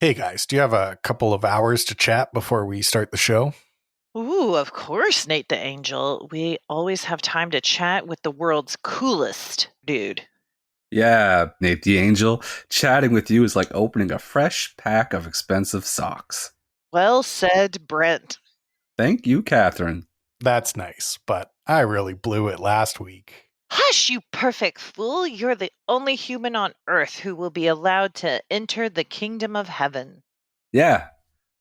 Hey guys, do you have a couple of hours to chat before we start the show? Ooh, of course, Nate the Angel. We always have time to chat with the world's coolest dude. Yeah, Nate the Angel. Chatting with you is like opening a fresh pack of expensive socks. Well said, Brent. Thank you, Catherine. That's nice, but I really blew it last week. Hush, you perfect fool. You're the only human on earth who will be allowed to enter the kingdom of heaven. Yeah,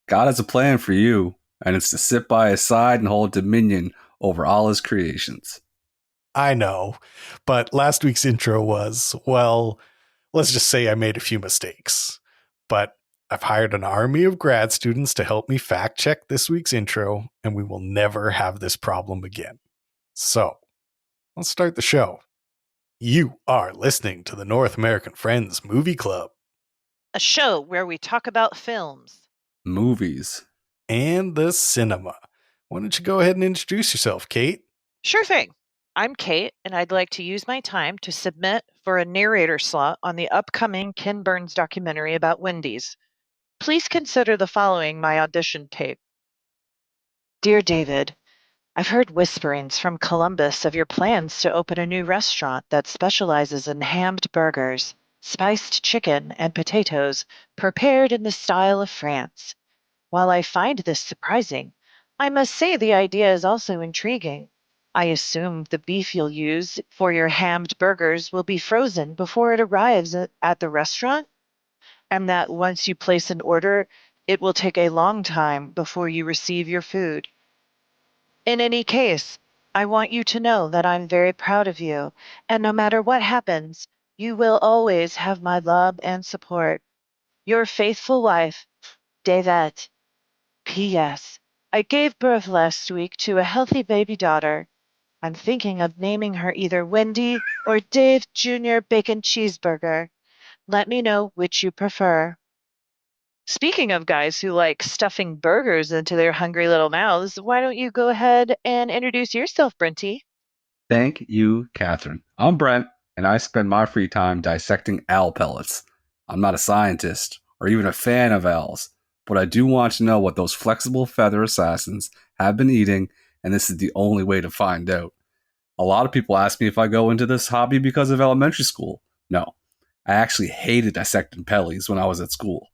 God has a plan for you, and it's to sit by his side and hold dominion over all his creations. I know, but last week's intro was, well, let's just say I made a few mistakes. But I've hired an army of grad students to help me fact check this week's intro, and we will never have this problem again. So, let's start the show. You are listening to the North American Friends Movie Club. A show where we talk about films. Movies. And the cinema. Why don't you go ahead and introduce yourself, Kate? Sure thing. I'm Kate, and I'd like to use my time to submit for a narrator slot on the upcoming Ken Burns documentary about Wendy's. Please consider the following my audition tape. Dear David, I've heard whisperings from Columbus of your plans to open a new restaurant that specializes in hammed burgers, spiced chicken, and potatoes prepared in the style of France. While I find this surprising, I must say the idea is also intriguing. I assume the beef you'll use for your hammed burgers will be frozen before it arrives at the restaurant, and that once you place an order, it will take a long time before you receive your food. In any case, I want you to know that I'm very proud of you, and no matter what happens, you will always have my love and support. Your faithful wife, Davette. P.S. I gave birth last week to a healthy baby daughter. I'm thinking of naming her either Wendy or Dave Jr. Bacon Cheeseburger. Let me know which you prefer. Speaking of guys who like stuffing burgers into their hungry little mouths, why don't you go ahead and introduce yourself, Brenty? Thank you, Catherine. I'm Brent, and I spend my free time dissecting owl pellets. I'm not a scientist or even a fan of owls, but I do want to know what those flexible feather assassins have been eating, and this is the only way to find out. A lot of people ask me if I go into this hobby because of elementary school. No, I actually hated dissecting pellies when I was at school.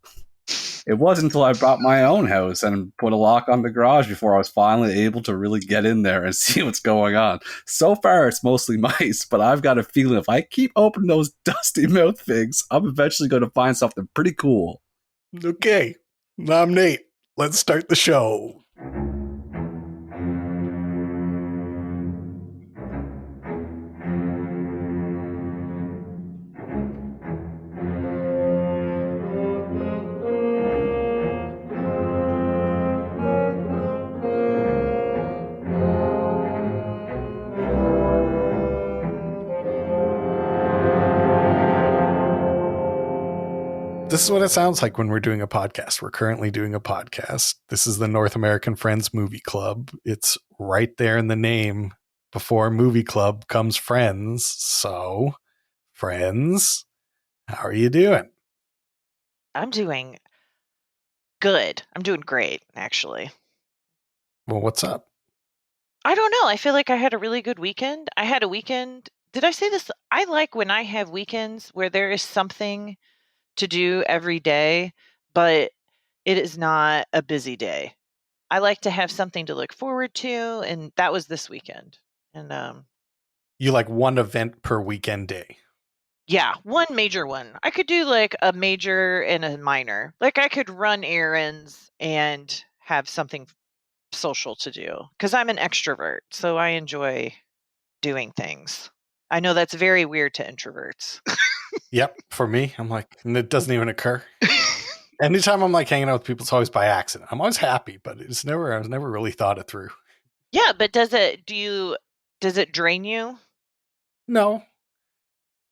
It wasn't until I bought my own house and put a lock on the garage before I was finally able to really get in there and see what's going on. So far, it's mostly mice, but I've got a feeling if I keep opening those dusty mouth things, I'm eventually going to find something pretty cool. Okay, I'm Nate. Let's start the show. This is what it sounds like when we're doing a podcast. We're currently doing a podcast. This is the North American Friends Movie Club. It's right there in the name. Before movie club comes friends. So, friends, how are you doing? I'm doing good. I'm doing great, actually. Well, what's up? I don't know. I feel like I had a really good weekend. I had a weekend. Did I say this? I like when I have weekends where there is something to do every day, but it is not a busy day. I like to have something to look forward to, and that was this weekend. And You like one event per weekend day. yeah, one major one. I could do like a major and a minor. Like I could run errands and have something social to do because I'm an extrovert, so I enjoy doing things. I know that's very weird to introverts. Yep, for me, I'm like, and it doesn't even occur. Anytime I'm like hanging out with people, it's always by accident. I'm always happy, but I was never really thought it through. Yeah, but does it drain you? No,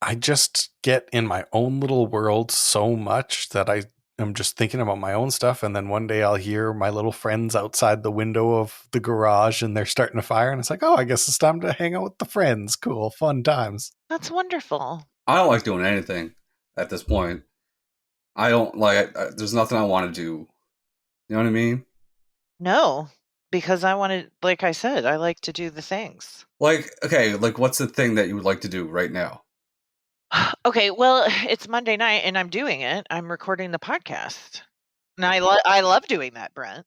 I just get in my own little world so much that I am just thinking about my own stuff. And then one day I'll hear my little friends outside the window of the garage and they're starting a fire. And it's like, oh, I guess it's time to hang out with the friends. Cool, fun times. That's wonderful. I don't like doing anything at this point. I don't like. There's nothing I want to do. You know what I mean? No, because I wanted, like I said, I like to do the things. Like, okay, like what's the thing that you would like to do right now? Okay, well, it's Monday night and I'm doing it. I'm recording the podcast. And I love doing that, Brent.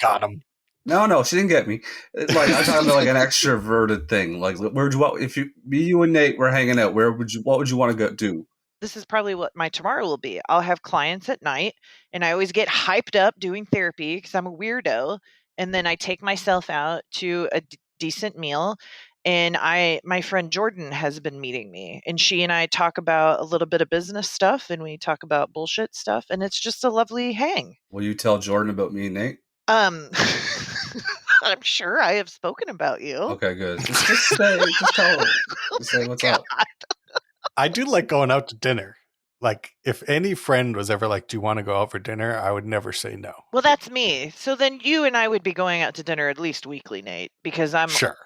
Got him. No, she didn't get me. Like I'm talking about like an extroverted thing. Like where'd you if you and Nate were hanging out, what would you want to go do? This is probably what my tomorrow will be. I'll have clients at night and I always get hyped up doing therapy because I'm a weirdo. And then I take myself out to a decent meal. And my friend Jordan has been meeting me, and she and I talk about a little bit of business stuff and we talk about bullshit stuff. And it's just a lovely hang. Will you tell Jordan about me and Nate? I'm sure I have spoken about you. Okay, good. Just tell her. Just say what's up. I do like going out to dinner. Like, if any friend was ever like, do you want to go out for dinner? I would never say no. Well, that's me. So then you and I would be going out to dinner at least weekly, Nate, because I'm Sure.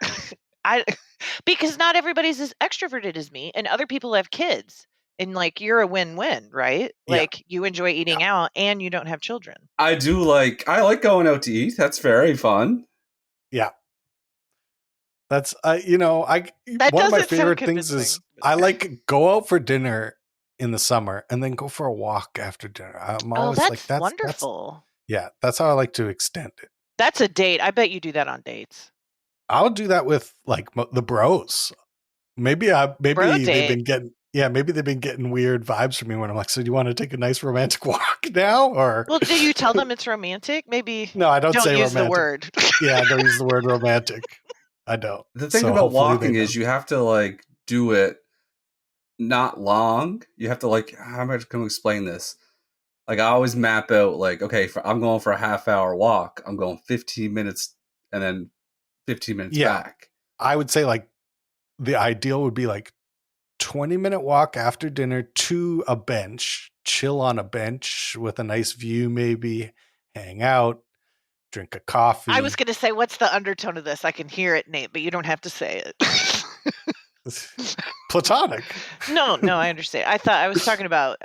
because not everybody's as extroverted as me, and other people have kids. And like you're a win-win, right? Yeah. Like you enjoy eating out and you don't have children. I like going out to eat. That's very fun. Yeah. That's one of my favorite things is I like go out for dinner in the summer and then go for a walk after dinner. I'm always that's wonderful. That's how I like to extend it. That's a date. I bet you do that on dates. I'll do that with like the bros. Maybe they've been getting weird vibes from me when I'm like, so do you want to take a nice romantic walk now? Or well, do you tell them it's romantic? Maybe no, I don't say use romantic. The word. Yeah, I don't use the word romantic. I don't. The thing about walking is you have to like do it not long. You have to like, how am I going to explain this? Like I always map out like, okay, I'm going for a half-hour walk. I'm going 15 minutes and then 15 minutes back. I would say like the ideal would be like 20-minute walk after dinner to a bench, chill on a bench with a nice view, maybe hang out, drink a coffee. I was going to say, what's the undertone of this? I can hear it, Nate, but you don't have to say it. Platonic. No, I understand. I thought I was talking about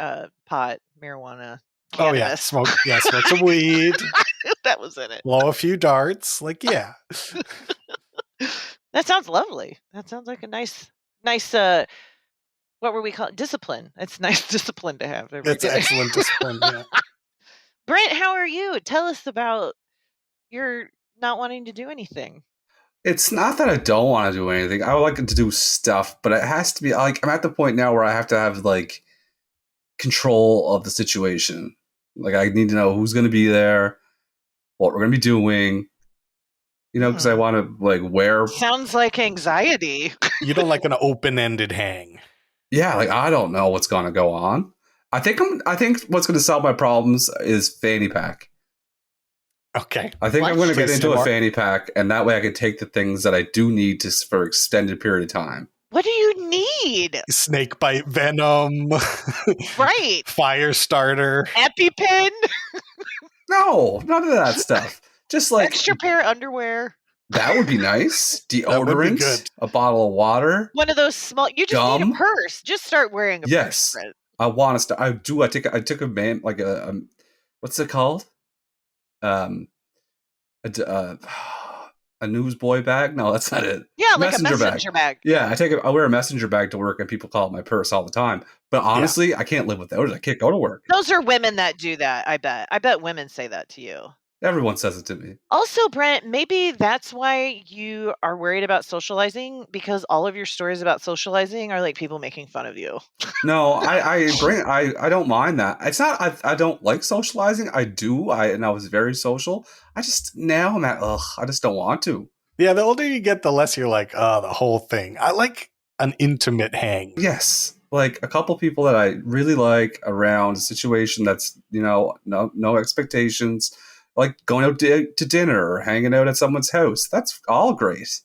pot, marijuana, cannabis. Oh yeah, smoke some weed. That was in it. Blow a few darts. Like, yeah. That sounds lovely. That sounds like a nice what were we calling discipline? It's nice discipline to have. It's excellent discipline. Yeah. Brent, how are you? Tell us about your not wanting to do anything. It's not that I don't want to do anything. I would like to do stuff, but it has to be like I'm at the point now where I have to have like control of the situation. Like I need to know who's going to be there, what we're going to be doing. You know, because I want to like wear. Sounds like anxiety. You don't like an open-ended hang. Yeah, like I don't know what's going to go on. I think what's going to solve my problems is fanny pack. Okay. I think I'm going to get into a fanny pack, and that way I can take the things that I do need for extended period of time. What do you need? Snake bite venom. Right. Fire starter. EpiPen. No, none of that stuff. Just like extra pair of underwear. That would be nice. Deodorant, good. A bottle of water. One of those small. You just need a purse. Just start wearing a purse. Yes, I want to start. I do. I took a man like a what's it called? A newsboy bag? No, that's not it. Yeah, like a messenger bag. Yeah, I wear a messenger bag to work, and people call it my purse all the time. But honestly, I can't live without it. I can't go to work. Those are women that do that. I bet women say that to you. Everyone says it to me. Also, Brent, maybe that's why you are worried about socializing, because all of your stories about socializing are like people making fun of you. No, I don't mind that. It's not I don't like socializing. I do. And I was very social. I just now I'm at I just don't want to. Yeah, the older you get, the less you're like, the whole thing. I like an intimate hang. Yes. Like a couple people that I really like around a situation that's, no expectations. Like going out to dinner or hanging out at someone's house. That's all great.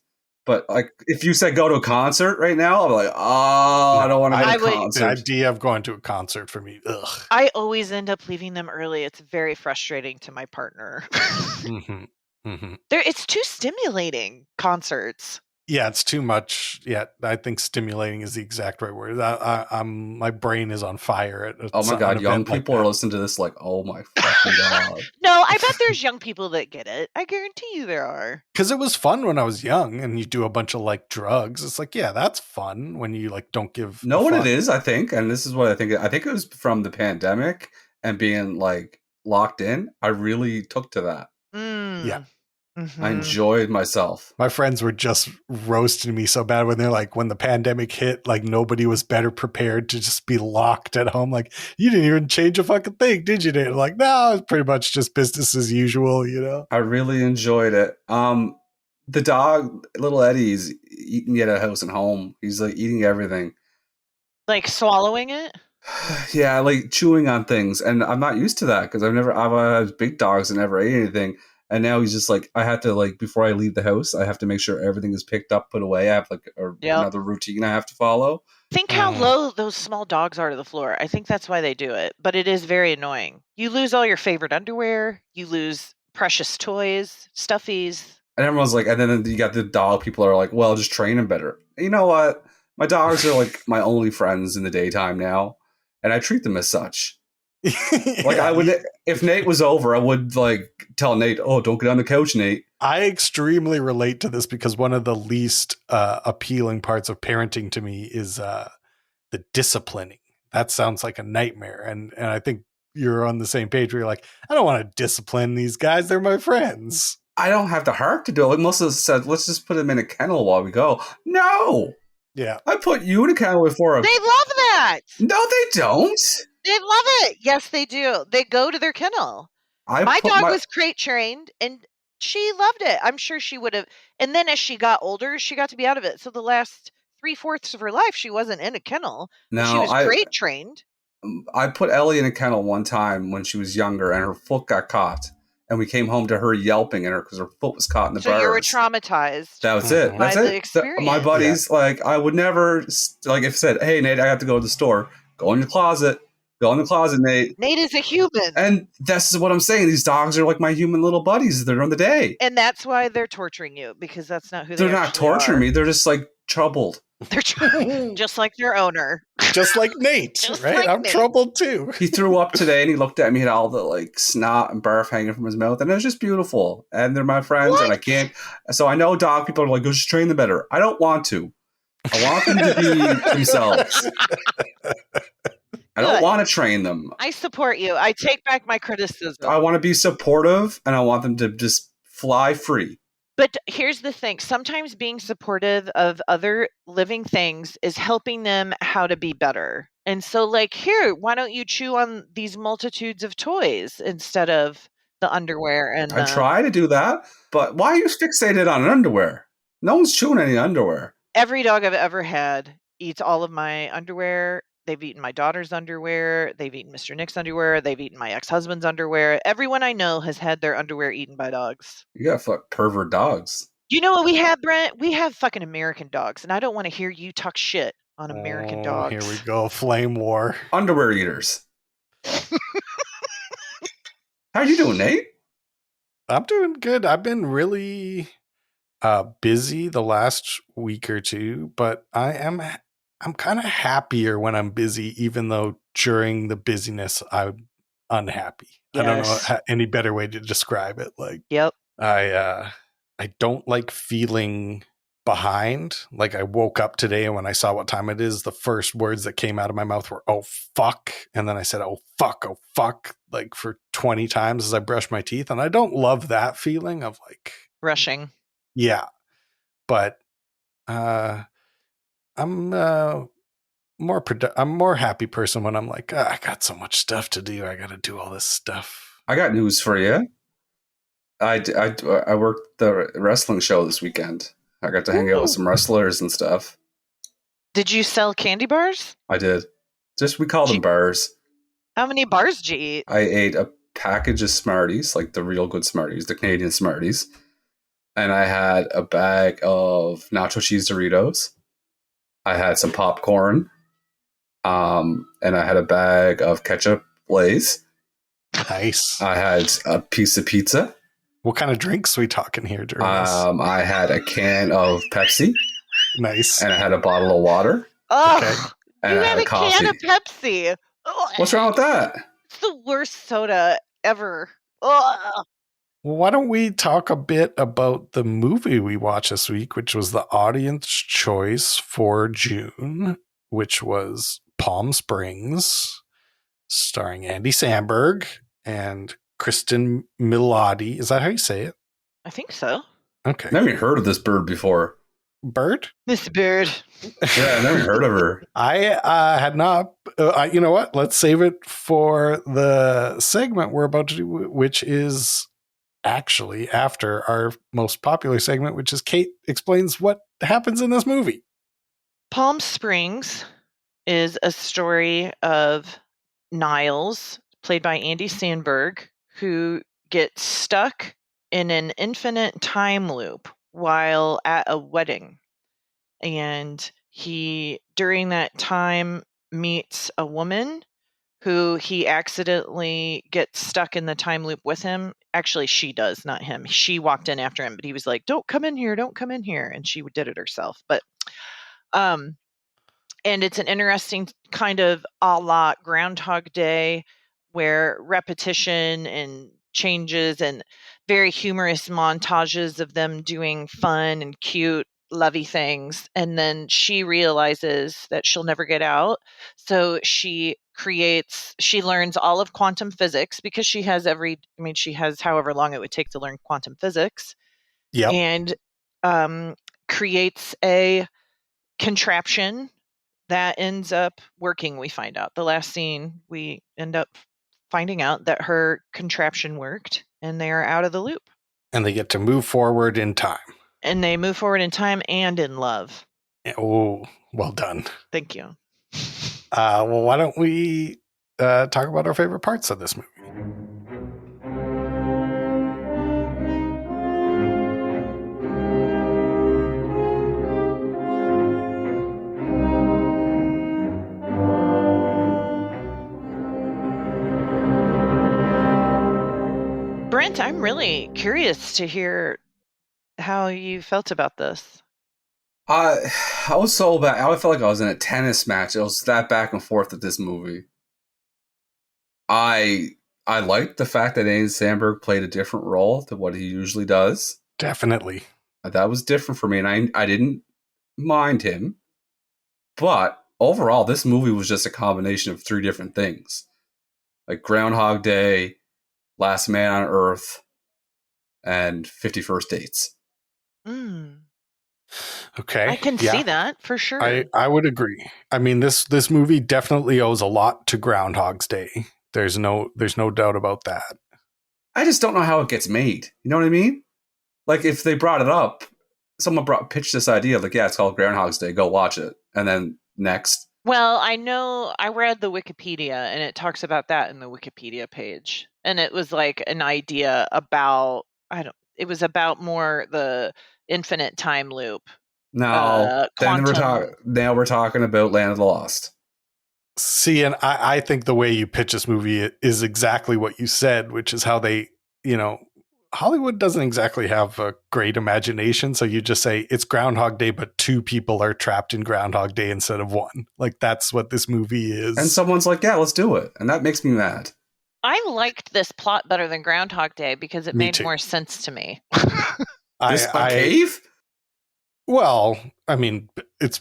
But like, if you said go to a concert right now, I'm like, I don't want to go to a concert. The idea of going to a concert for me, ugh. I always end up leaving them early. It's very frustrating to my partner. Mm-hmm. Mm-hmm. It's too stimulating, concerts. Yeah, it's too much. Yeah, I think stimulating is the exact right word. I'm my brain is on fire at Oh my God, an young event like people are that. listening to this like, oh my fucking God. No, I bet there's young people that get it. I guarantee you there are. Because it was fun when I was young, and you do a bunch of like drugs. It's like, yeah, that's fun when you like don't give. Know a what fuck. it is, I think, and this is what I think. I think it was from the pandemic and being like locked in. I really took to that. Yeah. I enjoyed myself. My friends were just roasting me so bad when they're like, when the pandemic hit, like nobody was better prepared to just be locked at home. Like, you didn't even change a fucking thing, did you? And like, no, it's pretty much just business as usual, you know? I really enjoyed it. The dog, little Eddie's eating at a house and home. He's like eating everything. Like swallowing it? Yeah, like chewing on things, and I'm not used to that because I've had big dogs and never ate anything. And now he's just like, I have to like before I leave the house, I have to make sure everything is picked up, put away. I have like another routine I have to follow. Think how low those small dogs are to the floor. I think that's why they do it, but it is very annoying. You lose all your favorite underwear, you lose precious toys, stuffies. And everyone's like, and then you got the dog people are like, well, just train them better. You know what? My dogs are like my only friends in the daytime now, and I treat them as such. Like I would, if Nate was over, I would like tell Nate, "Oh, don't get on the couch, Nate." I extremely relate to this because one of the least appealing parts of parenting to me is the disciplining. That sounds like a nightmare, and I think you're on the same page where you're like, I don't want to discipline these guys; they're my friends. I don't have the heart to do it. Like most of us said, let's just put them in a kennel while we go. No, yeah, I put you in a kennel before. They love that. No, they don't. They love it. Yes, they do. They go to their kennel. My dog was crate trained and she loved it. I'm sure she would have. And then as she got older, she got to be out of it. So the last 3/4 of her life, she wasn't in a kennel. No, she was crate trained. I put Ellie in a kennel one time when she was younger and her foot got caught. And we came home to her yelping at her because her foot was caught in the bars. So you were traumatized. That was it. That's the experience. My buddies, like, I would never, like, if said, hey, Nate, I have to go to the store. Go in your closet. Go in the closet, Nate. Nate is a human. And that's what I'm saying. These dogs are like my human little buddies. They're on the day. And that's why they're torturing you, because that's not who they're not torturing me. They're just like troubled. They're just like their owner. Just like Nate, right? Like I'm Nate. Troubled too. He threw up today and he looked at me, had all the like snot and barf hanging from his mouth. And it was just beautiful. And they're my friends and I can't. So I know dog people are like, go just train them better. I don't want to. I want them to be themselves. I don't want to train them. I support you. I take back my criticism. I want to be supportive and I want them to just fly free. But here's the thing. Sometimes being supportive of other living things is helping them how to be better. And so like, here, why don't you chew on these multitudes of toys instead of the underwear? And I try to do that, but why are you fixated on underwear? No one's chewing any underwear. Every dog I've ever had eats all of my underwear. They've eaten my daughter's underwear. They've eaten Mr. Nick's underwear. They've eaten my ex-husband's underwear. Everyone I know has had their underwear eaten by dogs. You got fuck pervert dogs. You know what we have, Brent? We have fucking American dogs, and I don't want to hear you talk shit on American dogs. Here we go, flame war. Underwear eaters. How you doing, Nate? I'm doing good. I've been really busy the last week or two, but I'm kind of happier when I'm busy, even though during the busyness I'm unhappy. Yes. I don't know any better way to describe it. Like, yep. I don't like feeling behind. Like I woke up today and when I saw what time it is, the first words that came out of my mouth were, oh, fuck. And then I said, oh, fuck, like for 20 times as I brushed my teeth. And I don't love that feeling of like rushing. Yeah. But, I'm more happy person when I'm like, I got so much stuff to do. I got to do all this stuff. I got news for you. I worked the wrestling show this weekend. I got to hang out with some wrestlers and stuff. Did you sell candy bars? I did. We call them bars. How many bars did you eat? I ate a package of Smarties, like the real good Smarties, the Canadian Smarties. And I had a bag of nacho cheese Doritos. I had some popcorn. And I had a bag of ketchup Lay's. Nice. I had a piece of pizza. What kind of drinks we talking here during this? I had a can of Pepsi. Nice. And I had a bottle of water. Oh, Okay. And you I had had a can of Pepsi. Ugh. What's wrong with that? It's the worst soda ever. Ugh. Well, why don't we talk a bit about the movie we watched this week, which was the audience choice for June, which was Palm Springs, starring Andy Samberg and Cristin Milioti. Is that how you say it? I think so. Okay. Never even heard of this bird before. Bird? Miss Bird. Yeah, I never even heard of her. I had not. You know what? Let's save it for the segment we're about to do, which is actually after our most popular segment, which is Kate explains what happens in this movie. Palm Springs is a story of Nyles, played by Andy Samberg, who gets stuck in an infinite time loop while at a wedding. And he, during that time, meets a woman who he accidentally gets stuck in the time loop with him. Actually, she does, not him. She walked in after him, but he was like, don't come in here, don't come in here. And she did it herself. But, and it's an interesting kind of a la Groundhog Day, where repetition and changes and very humorous montages of them doing fun and cute, lovey things. And then she realizes that she'll never get out. So she learns all of quantum physics because she has however long it would take to learn quantum physics. Yep. And creates a contraption that ends up working. We find out the last scene, we end up finding out that her contraption worked and they are out of the loop. And they get to move forward in time. And they move forward in time and in love. Oh, well done. Thank you. Well, why don't we talk about our favorite parts of this movie? Brent, I'm really curious to hear how you felt about this. I was so bad. I felt like I was in a tennis match. It was that back and forth with this movie. I liked the fact that Andy Samberg played a different role than what he usually does. Definitely. That was different for me, and I didn't mind him. But overall, this movie was just a combination of three different things. Like Groundhog Day, Last Man on Earth, and 50 First Dates. Okay. I can see that for sure. I would agree. I mean, this movie definitely owes a lot to Groundhog's Day. There's no doubt about that. I just don't know how it gets made. You know what I mean? Like, if they brought it up, someone pitched this idea, like, yeah, it's called Groundhog's Day, go watch it. And then next. Well, I know I read the Wikipedia and it talks about that in the Wikipedia page. And it was like an idea about, it was about more the infinite time loop. No, now we're talking about Land of the Lost. See, and I think the way you pitch this movie is exactly what you said, which is how they, Hollywood doesn't exactly have a great imagination. So you just say it's Groundhog Day, but two people are trapped in Groundhog Day instead of one. Like, that's what this movie is. And someone's like, yeah, let's do it. And that makes me mad. I liked this plot better than Groundhog Day because it made more sense to me. A cave? Well, I mean,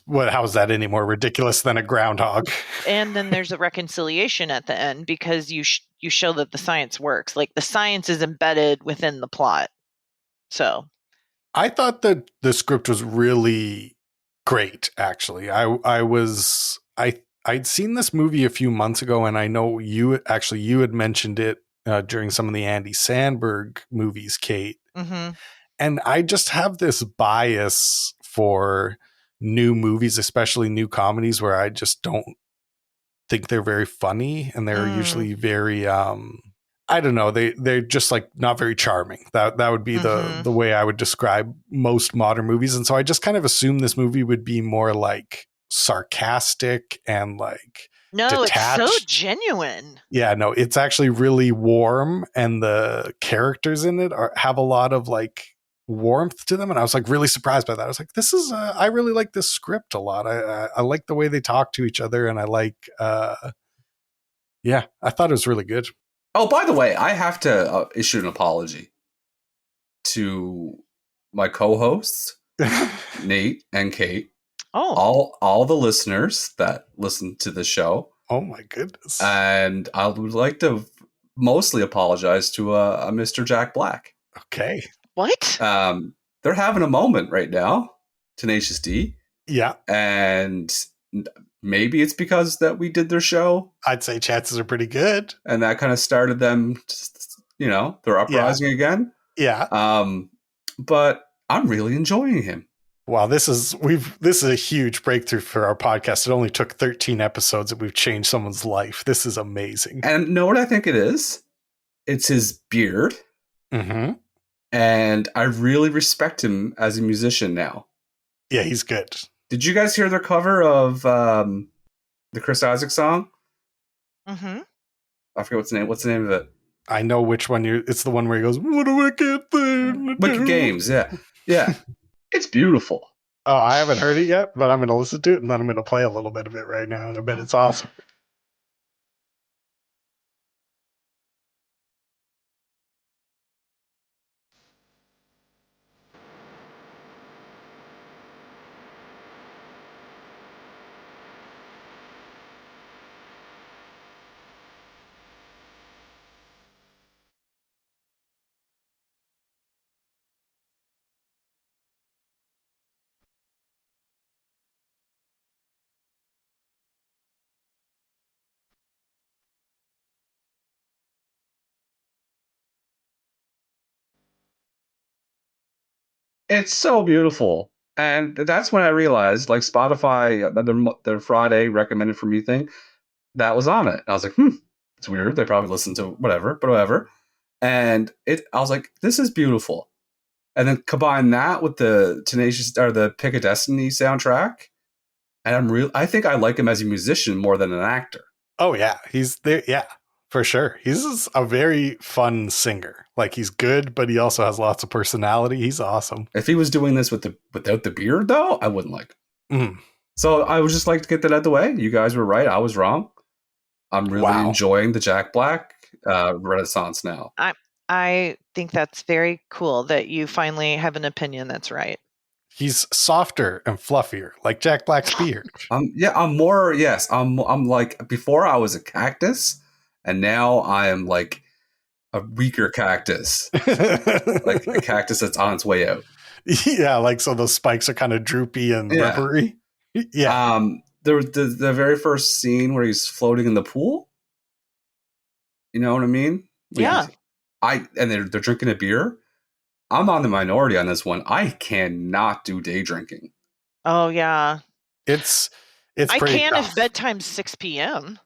how is that any more ridiculous than a groundhog? And then there's a reconciliation at the end because you show that the science works. Like, the science is embedded within the plot. So I thought that the script was really great, actually. I'd seen this movie a few months ago, and I know you had mentioned it during some of the Andy Samberg movies, Kate. Mm-hmm. And I just have this bias for new movies, especially new comedies, where I just don't think they're very funny, and they're usually very I don't know, they're just like not very charming. That would be the way I would describe most modern movies. And so I just kind of assumed this movie would be more like sarcastic and like No, it's so detached. genuine. Yeah, no, it's actually really warm, and the characters in it have a lot of like warmth to them, and I was like really surprised by that. I was like, this is I really like this script a lot. I like the way they talk to each other, and I like yeah, I thought it was really good. Oh, by the way, I have to issue an apology to my co-hosts, Nate and Kate. Oh, all the listeners that listen to the show. Oh my goodness. And I would like to mostly apologize to a Mr. Jack Black. Okay. what? They're having a moment right now, Tenacious D. Yeah, And maybe it's because that we did their show, I'd say chances are pretty good. and that kind of started them, their uprising again. Yeah. But I'm really enjoying him. Wow, this is a huge breakthrough for our podcast. It only took 13 episodes and we've changed someone's life. This is amazing. And know what I think it is? It's his beard. Mm-hmm. And I really respect him as a musician now. Yeah, he's good. Did you guys hear their cover of the Chris Isaak song? Mm-hmm. I forget what's the name of it. I know which one it's the one where he goes, what a wicked thing to Wicked do. Games, yeah. Yeah. It's beautiful. Oh, I haven't heard it yet, but I'm going to listen to it, and then I'm going to play a little bit of it right now, and I bet it's awesome. It's so beautiful. And that's when I realized, like, Spotify, their Friday recommended for me thing, that was on it. And I was like, it's weird. They probably listened to whatever, but whatever. And I was like, this is beautiful. And then combine that with the the Pick of Destiny soundtrack, and I think I like him as a musician more than an actor. Oh, yeah. He's there. Yeah, for sure. He's a very fun singer. Like, he's good, but he also has lots of personality. He's awesome. If he was doing this without the beard, though, I wouldn't like it. Mm. So I would just like to get that out of the way. You guys were right. I was wrong. I'm really enjoying the Jack Black renaissance now. I think that's very cool that you finally have an opinion that's right. He's softer and fluffier, like Jack Black's beard. I'm more. Yes, I'm like, before I was a cactus, and now I am like a weaker cactus, like a cactus that's on its way out. Yeah, like, so those spikes are kind of droopy and rubbery. Yeah. The very first scene where he's floating in the pool. You know what I mean? Yeah. And they're drinking a beer. I'm on the minority on this one. I cannot do day drinking. Oh yeah. It's I pretty can tough. if bedtime's 6 p.m.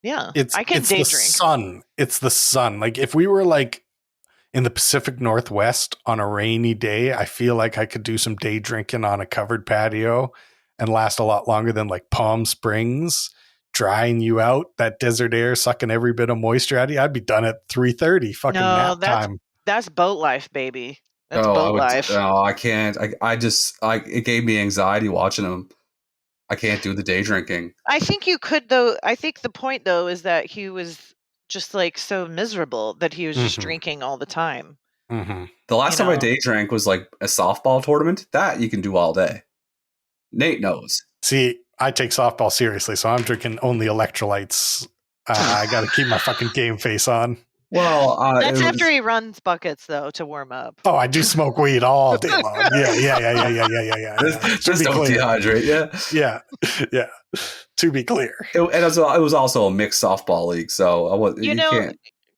Yeah. I can it's day the drink. Sun. It's the sun. Like, if we were like in the Pacific Northwest on a rainy day, I feel like I could do some day drinking on a covered patio and last a lot longer than like Palm Springs, drying you out, that desert air sucking every bit of moisture out of you. I'd be done at 3:30 fucking nap time. That's boat life, baby. That's boat life. No, I can't. It gave me anxiety watching him. I can't do the day drinking. I think you could, though. I think the point, though, is that he was just like so miserable that he was just drinking all the time. Mm-hmm. The last time I day drank was like a softball tournament. That you can do all day. Nate knows. See, I take softball seriously, so I'm drinking only electrolytes. I got to keep my fucking game face on. Well, that's after he runs buckets, though, to warm up. Oh, I do smoke weed all day long. Yeah. Just don't dehydrate. Yeah. To be clear, it was also a mixed softball league, so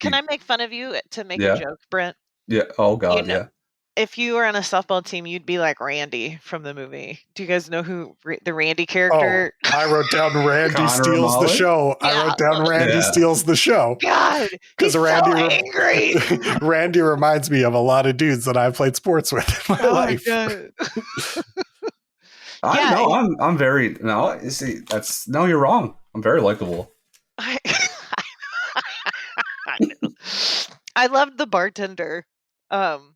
can I make fun of you to make a joke, Brent? Yeah. Oh God. Yeah. If you were on a softball team, you'd be like Randy from the movie. Do you guys know who the Randy character? Oh, I wrote down Randy steals the show. Yeah. I wrote down Randy steals the show. God, because Randy so angry. Randy reminds me of a lot of dudes that I've played sports with in my life. My God. I Yeah, know. I'm very no. You see, that's no. You're wrong. I'm very likable. I, I know. I loved the bartender. Um,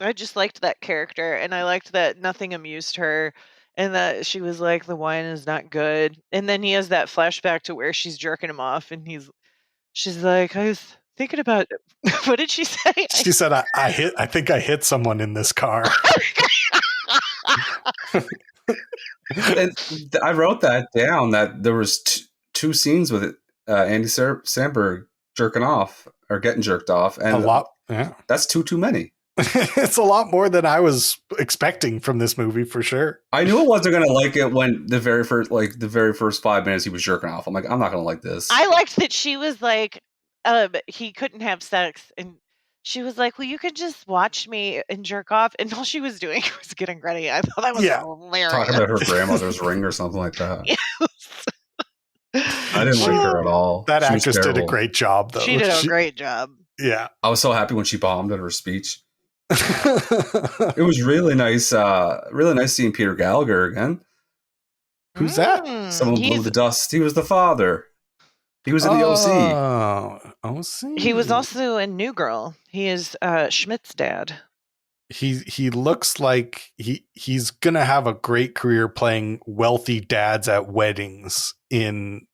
I just liked that character, and I liked that nothing amused her, and that she was like, "The wine is not good." And then he has that flashback to where she's jerking him off, and she's like, "I was thinking about." What did she say? She said, I think I hit someone in this car. And I wrote that down. That there was two scenes with Andy Samberg jerking off or getting jerked off, and A lot. Yeah. that's too many. It's a lot more than I was expecting from this movie, for sure. I knew I wasn't gonna like it when the very first 5 minutes he was jerking off. I'm like, I'm not gonna like this. I liked that she was like, he couldn't have sex, and she was like, "Well, you could just watch me and jerk off," and all she was doing was getting ready. I thought that was hilarious. Talking about her grandmother's ring or something like that. Yes. I didn't like her at all. That She was actress did a terrible. great job, though. She did a great job. Yeah. I was so happy when she bombed at her speech. It was really nice. Really nice seeing Peter Gallagher again. Who's that? Someone blew the dust. He was the father. He was in the OC. Oh, OC. He was also in New Girl. He is Schmidt's dad. He looks like he's gonna have a great career playing wealthy dads at weddings in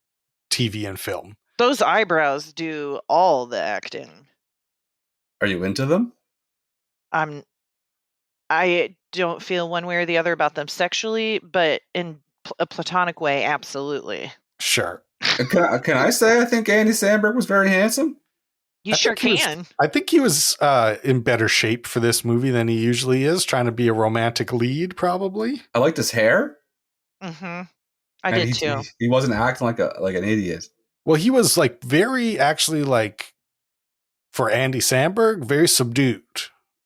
TV and film. Those eyebrows do all the acting. Are you into them? I don't feel one way or the other about them sexually, but in a platonic way, absolutely. Sure. Can I say I think Andy Samberg was very handsome? You sure can. I think he was in better shape for this movie than he usually is, trying to be a romantic lead, probably. I liked his hair. Mm-hmm. I did too. He wasn't acting like an idiot. Well, he was like very, actually, like, for Andy Samberg, very subdued.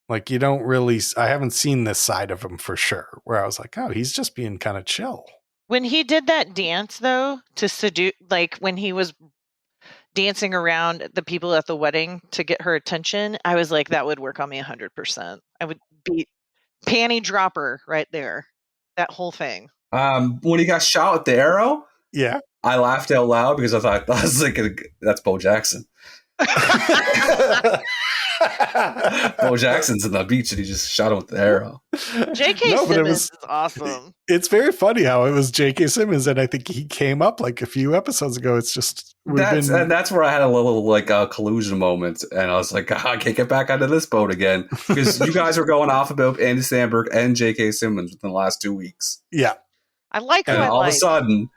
Like, you don't really, I haven't seen this side of him for sure, where I was like, oh, he's just being kind of chill. When he did that dance, though, to seduce, like when he was dancing around the people at the wedding to get her attention, I was like, that would work on me 100%. I would be panty dropper right there. That whole thing. When he got shot with the arrow, yeah, I laughed out loud because I was thinking that's Bo Jackson. Bo Jackson's in the beach and he just shot him with the arrow. J.K. Simmons is awesome. It's very funny how it was J.K. Simmons, and I think he came up like a few episodes ago. It's just and that's where I had a little like collusion moment, and I was like, I can't get back onto this boat again because you guys were going off about Andy Samberg and J.K. Simmons within the last 2 weeks. Yeah, I like. And all of a sudden,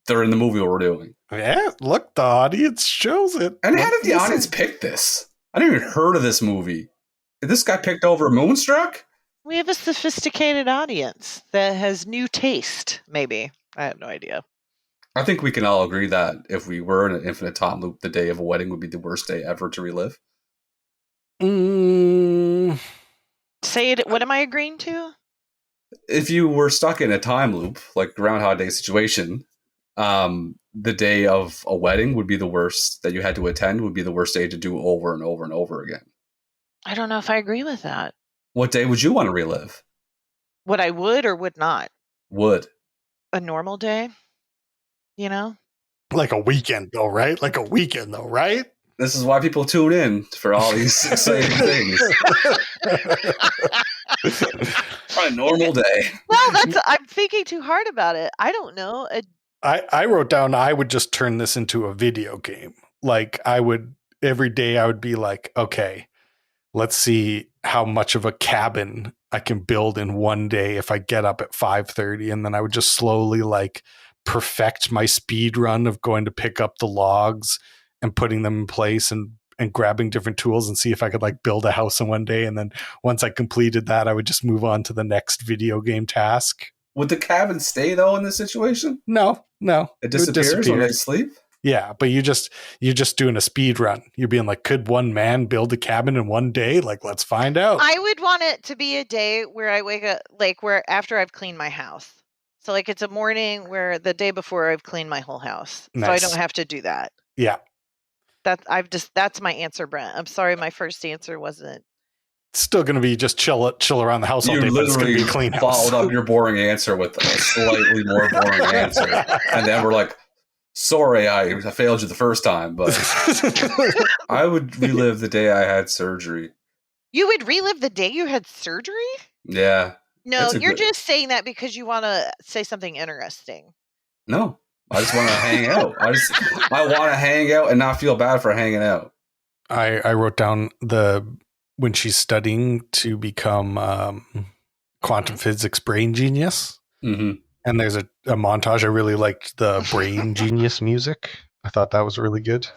they're in the movie we're doing. Yeah, look, the audience shows it. And how did the audience pick this? I didn't even heard of this movie. Did this guy picked over Moonstruck? We have a sophisticated audience that has new taste, maybe. I have no idea. I think we can all agree that if we were in an infinite time loop, the day of a wedding would be the worst day ever to relive. Say it. What am I agreeing to? If you were stuck in a time loop, like Groundhog Day situation, the day of a wedding would be the worst that you had to attend, would be the worst day to do over and over and over again. I don't know if I agree with that. What day would you want to relive? What I would or would not? Would. A normal day, you know? Like a weekend, though, right? Right? This is why people tune in for all these exciting things. On a normal day. Well, I'm thinking too hard about it. I don't know. I wrote down I would just turn this into a video game. Like every day I would be like, okay, let's see how much of a cabin I can build in one day if I get up at 5:30, and then I would just slowly like perfect my speed run of going to pick up the logs and putting them in place and grabbing different tools and see if I could like build a house in one day. And then once I completed that, I would just move on to the next video game task. Would the cabin stay though in this situation? No. It disappears when they sleep? Yeah, but you're just doing a speed run. You're being like, could one man build a cabin in one day? Like, let's find out. I would want it to be a day where I wake up, like where after I've cleaned my house. So like it's a morning where the day before I've cleaned my whole house. Nice. So I don't have to do that. Yeah. That's my answer, Brent. I'm sorry, my first answer wasn't still going to be just chill around the house all You day, but it's going to literally be a clean house. followed up your boring answer with a slightly more boring answer. And then we're like, sorry, I failed you the first time, but I would relive the day I had surgery. You would relive the day you had surgery? Yeah. No, you're just saying that because you want to say something interesting. No, I just want to hang out. I want to hang out and not feel bad for hanging out. I wrote down when she's studying to become quantum physics brain genius. Mm-hmm. And there's a montage. I really liked the brain genius music. I thought that was really good.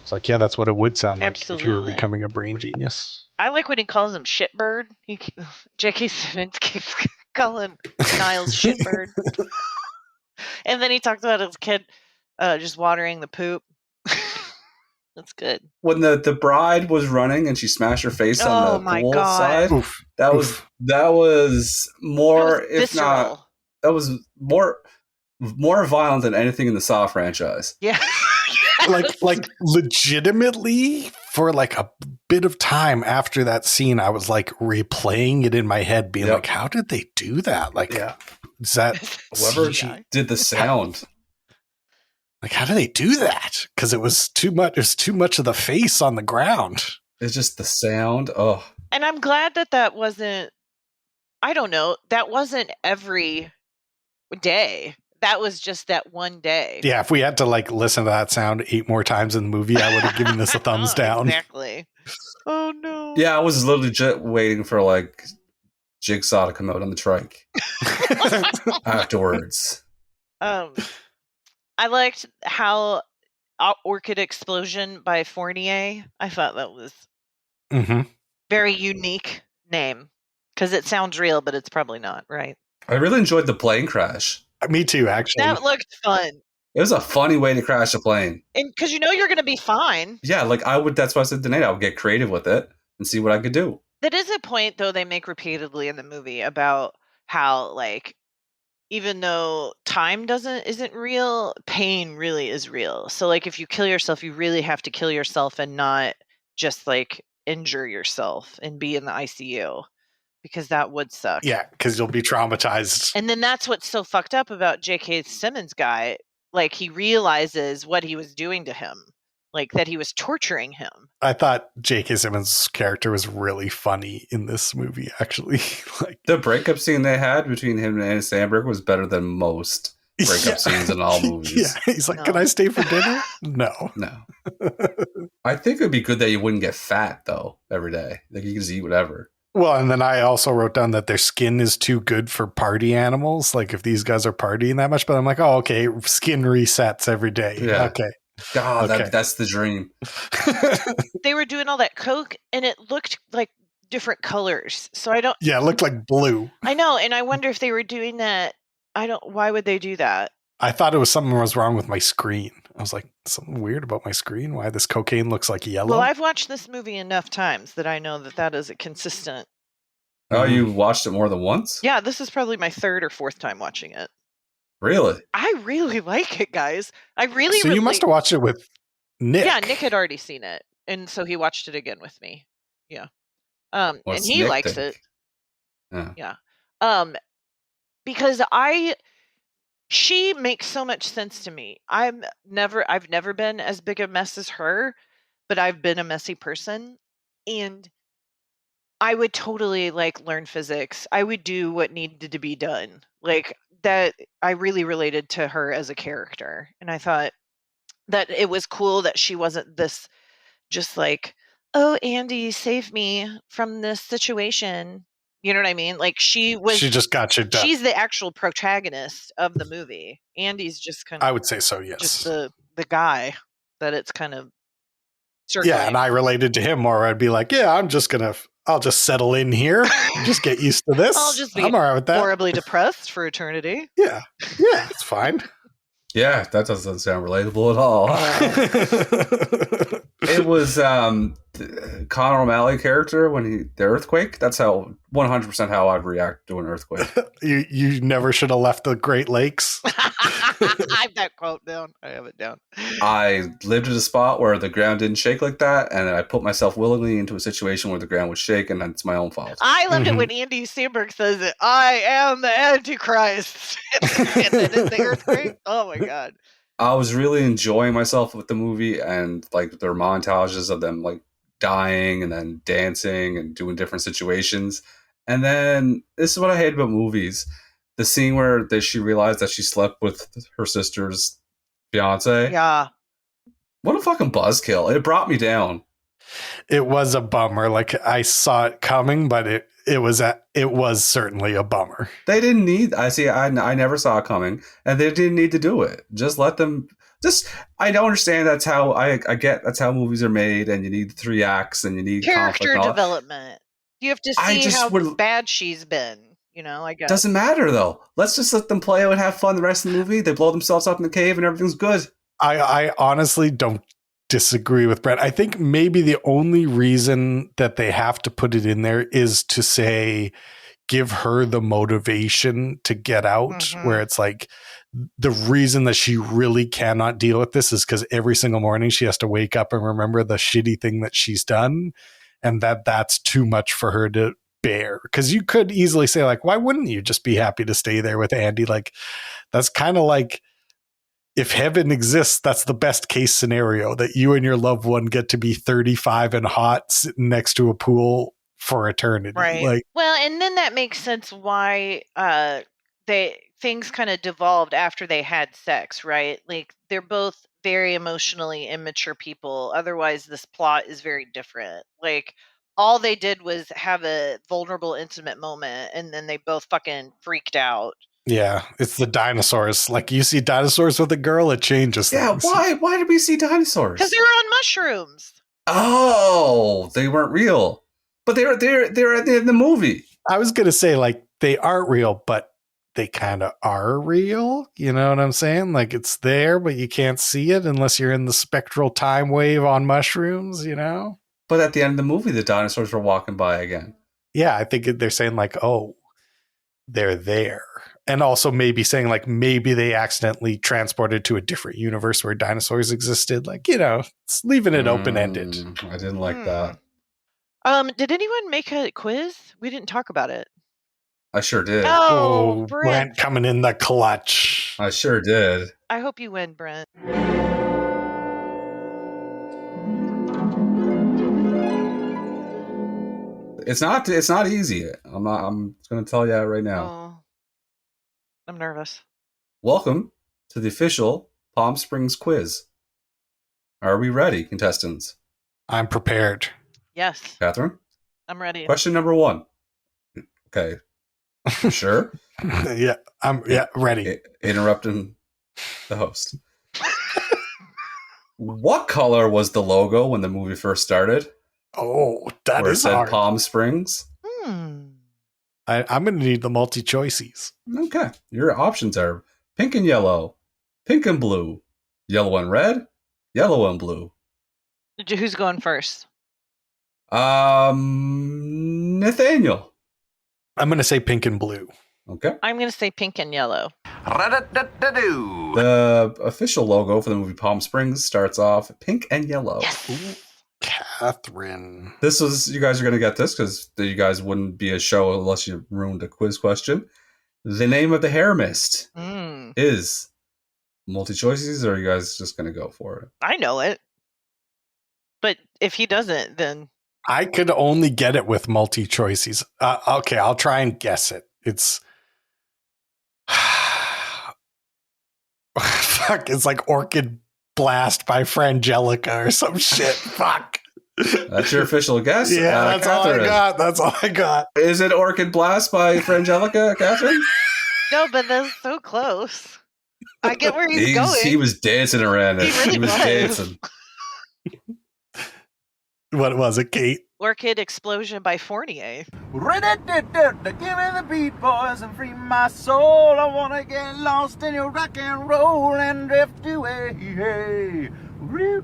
It's like, yeah, that's what it would sound like if you were becoming a brain genius. I like when he calls him shitbird. J.K. Simmons keeps calling Nyles shitbird. And then he talks about his kid just watering the poop. That's good. When the bride was running and she smashed her face on the pool side, that was more, if not, that was more violent than anything in the Saw franchise. Yeah. like legitimately for like a bit of time after that scene, I was like replaying it in my head, being like, how did they do that? Like, is that whoever did the sound? Like, how do they do that? Because it was too much. There's too much of the face on the ground. It's just the sound. Oh, and I'm glad that wasn't. I don't know. That wasn't every day. That was just that one day. Yeah, if we had to like listen to that sound 8 more times in the movie, I would have given this a thumbs down. Exactly. Oh no. Yeah, I was literally just waiting for like Jigsaw to come out on the trike afterwards. I liked how Orchid Explosion by Fournier. I thought that was very unique name because it sounds real, but it's probably not, right? I really enjoyed the plane crash. Me too, actually. That looked fun. It was a funny way to crash a plane. And because you know you're going to be fine. Yeah, like that's why I said to Nate, I would get creative with it and see what I could do. That is a point, though, they make repeatedly in the movie about how, like, even though time isn't real, pain really is real. So, like, if you kill yourself, you really have to kill yourself and not just, like, injure yourself and be in the ICU. Because that would suck. Yeah, because you'll be traumatized. And then that's what's so fucked up about J.K. Simmons guy. Like, he realizes what he was doing to him. Like, that he was torturing him. I thought J.K. Simmons' character was really funny in this movie, actually. Like the breakup scene they had between him and Samberg was better than most breakup scenes in all movies. Yeah, he's like, can I stay for dinner? No. I think it would be good that you wouldn't get fat, though, every day. Like, you can just eat whatever. Well, and then I also wrote down that their skin is too good for party animals. Like if these guys are partying that much, but I'm like, oh, okay, skin resets every day. Yeah. Okay. God, that's the dream. They were doing all that coke and it looked like different colors. So I don't. Yeah, it looked like blue. I know. And I wonder if they were doing that. Why would they do that? I thought it was something was wrong with my screen. I was like, something weird about my screen. Why this cocaine looks like yellow? Well, I've watched this movie enough times that I know that is a consistent. Oh, you watched it more than once? Yeah, this is probably my 3rd or 4th time watching it. Really? I really like it, guys. So you must have watched it with Nick. Yeah, Nick had already seen it, and so he watched it again with me. Yeah. And he Nick likes think? it. Yeah. Because she makes so much sense to me. I've never been as big a mess as her, but I've been a messy person, and I would totally like learn physics. I would do what needed to be done. Like that, I really related to her as a character, and I thought that it was cool that she wasn't this just like, oh, Andy, save me from this situation. You know what I mean? Like she just got you done. She's the actual protagonist of the movie. Andy's just kind of, I would say so, yes. Just the guy that it's kind of circling. Yeah, and I related to him more. I'd be like, yeah, I'll just settle in here, just get used to this. I'll just be I'm all right with that. Horribly depressed for eternity. Yeah, it's fine. Yeah, that doesn't sound relatable at all. It was Conor O'Malley character when the earthquake. That's how 100% how I'd react to an earthquake. You never should have left the Great Lakes. I have that quote down. I have it down. I lived at a spot where the ground didn't shake like that, and I put myself willingly into a situation where the ground would shake, and it's my own fault. I loved it when Andy Samberg says it. I am the Antichrist. And then in the earthquake. Oh my god. I was really enjoying myself with the movie, and like their montages of them like dying and then dancing and doing different situations. And then this is what I hate about movies: the scene where she realized that she slept with her sister's fiance. Yeah. What a fucking buzzkill! It brought me down. It was a bummer. Like I saw it coming, but it was certainly a bummer. They didn't need. I never saw it coming, and they didn't need to do it. Just let them. I don't understand. That's how I get. That's how movies are made, and you need 3 acts, and you need Character conflict. development. You have to see how bad she's been. I guess doesn't matter though. Let's just let them play out and have fun the rest of the movie. They blow themselves up in the cave, and everything's good. I honestly don't disagree with Brent. I think maybe the only reason that they have to put it in there is to say, give her the motivation to get out, where it's like the reason that she really cannot deal with this is because every single morning she has to wake up and remember the shitty thing that she's done, and that's too much for her to bear. Because you could easily say, like, why wouldn't you just be happy to stay there with Andy? Like, that's kind of like, if heaven exists, that's the best case scenario, that you and your loved one get to be 35 and hot sitting next to a pool for eternity. Right. Like, well, and then that makes sense why things kind of devolved after they had sex, right? Like they're both very emotionally immature people. Otherwise, this plot is very different. Like all they did was have a vulnerable, intimate moment, and then they both fucking freaked out. Yeah, it's the dinosaurs. Like you see dinosaurs with a girl, it changes things. Yeah, why did we see dinosaurs? Because they were on mushrooms. Oh, they weren't real. But they're in the movie. I was going to say, like, they aren't real, but they kind of are real. You know what I'm saying? Like, it's there, but you can't see it unless you're in the spectral time wave on mushrooms, But at the end of the movie, the dinosaurs were walking by again. Yeah, I think they're saying, like, oh, they're there. And also maybe saying, like, maybe they accidentally transported to a different universe where dinosaurs existed. Like, it's leaving it open-ended. I didn't like that. Did anyone make a quiz? We didn't talk about it. I sure did. Oh, Brent coming in the clutch. I sure did. I hope you win, Brent. It's not easy. I'm going to tell you right now. Oh, I'm nervous. Welcome to the official Palm Springs quiz. Are we ready, contestants? I'm prepared. Yes. Catherine? I'm ready. Question number 1. Okay. You sure? Yeah, I'm ready. Interrupting the host. What color was the logo when the movie first started? Oh, that where is it said hard. Palm Springs? I'm going to need the multi-choices. Okay. Your options are pink and yellow, pink and blue, yellow and red, yellow and blue. Who's going first? Nathaniel. I'm going to say pink and blue. Okay. I'm going to say pink and yellow. The official logo for the movie Palm Springs starts off pink and yellow. Yes. Ooh, Catherine. You guys are going to get this because you guys wouldn't be a show unless you ruined a quiz question. The name of the hair mist is multi-choices, or are you guys just going to go for it? I know it. But if he doesn't, then... I could only get it with multi-choices. Okay, I'll try and guess it. It's... Fuck, it's like Orchid Blast by Frangelica or some shit. Fuck. That's your official guess? Yeah, that's Catherine. All I got. That's all I got. Is it Orchid Blast by Frangelica, Catherine? No, but that's so close. I get where he's going. He was dancing around it. He really was. Dancing. What was it, Kate? Orchid Explosion by Fournier. Give me the beat, boys, and free my soul. I want to get lost in your rock and roll and drift away. Hey. Give me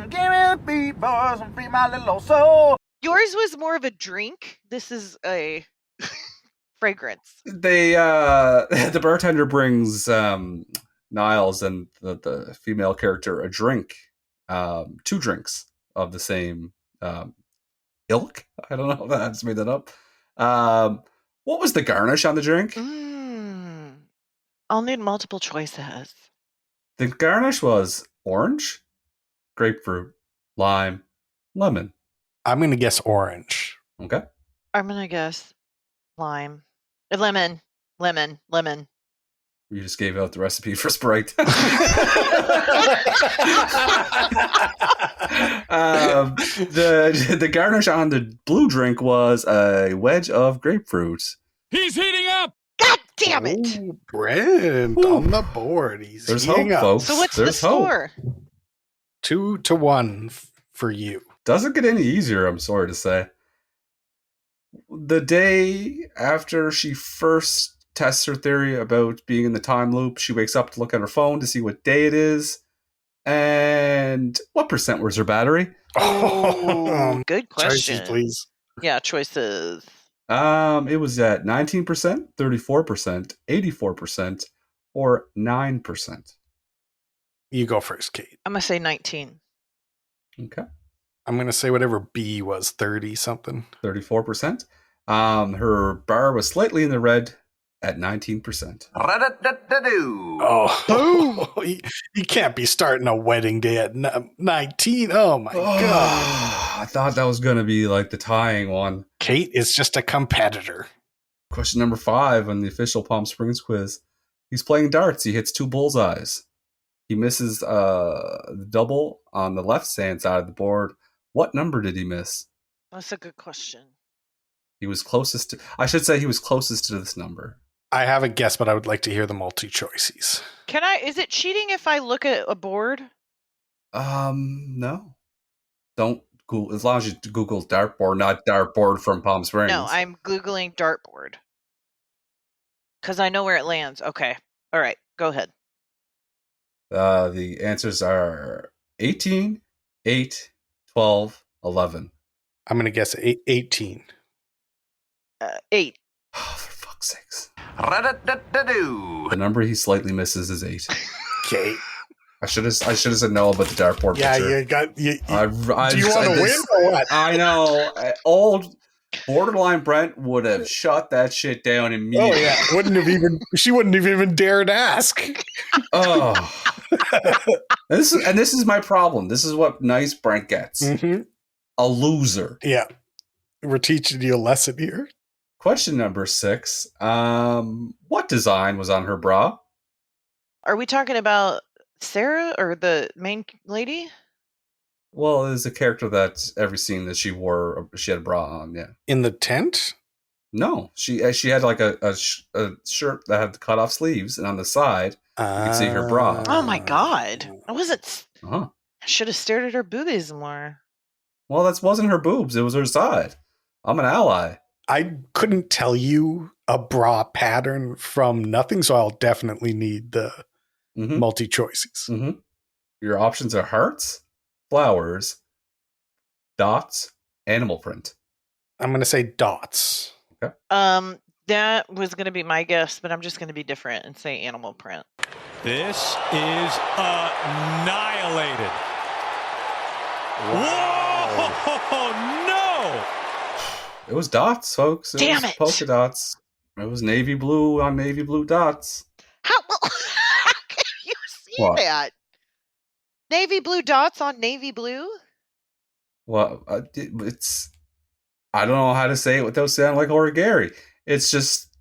the beat, boys, and free my little old soul. Yours was more of a drink. This is a fragrance. They the bartender brings Nyles and the female character a drink, 2 drinks of the same ilk. I don't know if I just made that up. What was the garnish on the drink? I'll need multiple choices. The garnish was orange, grapefruit, lime, lemon. I'm going to guess orange. Okay. I'm gonna guess lime, lemon. You just gave out the recipe for Sprite. The garnish on the blue drink was a wedge of grapefruit. He's heating up! God damn it! Ooh, Brent on the board. He's There's heating hope, up. folks. So what's There's the score? 2-1 for you. Doesn't get any easier, I'm sorry to say. The day after she first tests her theory about being in the time loop, she wakes up to look at her phone to see what day it is. And what percent was her battery? Oh, good question. Choices, please. Yeah, choices. It was at 19%, 34%, 84%, or 9%. You go first, Kate. I'm gonna say 19. Okay. I'm going to say whatever B was, 30 something. 34%. Her bar was slightly in the red at 19%. Oh, you can't be starting a wedding day at 19. Oh my God. I thought that was going to be like the tying one. Kate is just a competitor. Question number 5 on the official Palm Springs quiz. He's playing darts. He hits 2 bullseyes. He misses the double on the left-hand side of the board. What number did he miss? That's a good question. He was closest to... I should say he was closest to this number. I have a guess, but I would like to hear the multi-choices. Is it cheating if I look at a board? No. Don't Google... As long as you Google dartboard, not dartboard from Palm Springs. No, I'm Googling dartboard. Because I know where it lands. Okay. All right. Go ahead. The answers are 18, 8, 12, 11. I'm going to guess 18. 8. Oh, for fuck's sakes. Ra-da-da-da-doo. The number he slightly misses is 8. Kate. I should have said no about the dartboard Yeah, picture. you got... do you I want to win or what? I know. Old borderline Brent would have shut that shit down immediately. Oh, yeah. She wouldn't have even dared ask. Oh. This is my problem. This is what nice Brent gets. Mm-hmm. A loser. Yeah. We're teaching you a lesson here. Question number 6. What design was on her bra? Are we talking about Sarah or the main lady? Well, there's a character that every scene that she wore, she had a bra on, yeah. In the tent? No, she had like a shirt that had the cut off sleeves, and on the side, you could see her bra. Oh my God. I wasn't... Uh-huh. I should have stared at her boobies more. Well, that wasn't her boobs. It was her side. I'm an ally. I couldn't tell you a bra pattern from nothing, so I'll definitely need the multi-choices. Mm-hmm. Your options are hearts, flowers, dots, animal print. I'm going to say dots. Okay. That was going to be my guess, but I'm just going to be different and say animal print. This is annihilated. Wow. Whoa! No! It was dots, folks. Damn was it. Polka dots. It was navy blue on navy blue dots. How can you see What? that? Navy blue dots on navy blue? Well, it's... I don't know how to say it without sounding like Laura Gary. It's just...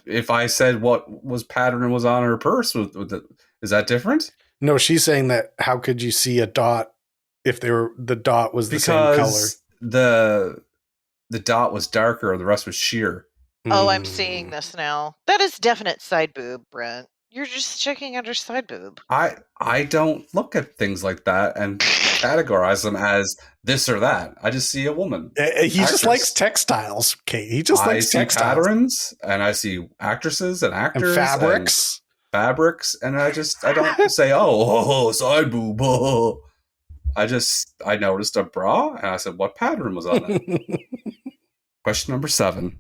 If I said what was pattern was on her purse, is that different? No, she's saying that how could you see a dot if the dot was the same color? Because the dot was darker, the rest was sheer. Oh, I'm seeing this now. That is definite side boob, Brent. You're just checking under side boob. I don't look at things like that and categorize them as this or that. I just see a woman. He just Actress. likes textiles, Kate. He just likes see textiles. patterns, and I see actresses and actors. And fabrics. fabrics, and I don't say, oh, side boob. Oh. I noticed a bra, and I said, what pattern was on it? Question number 7.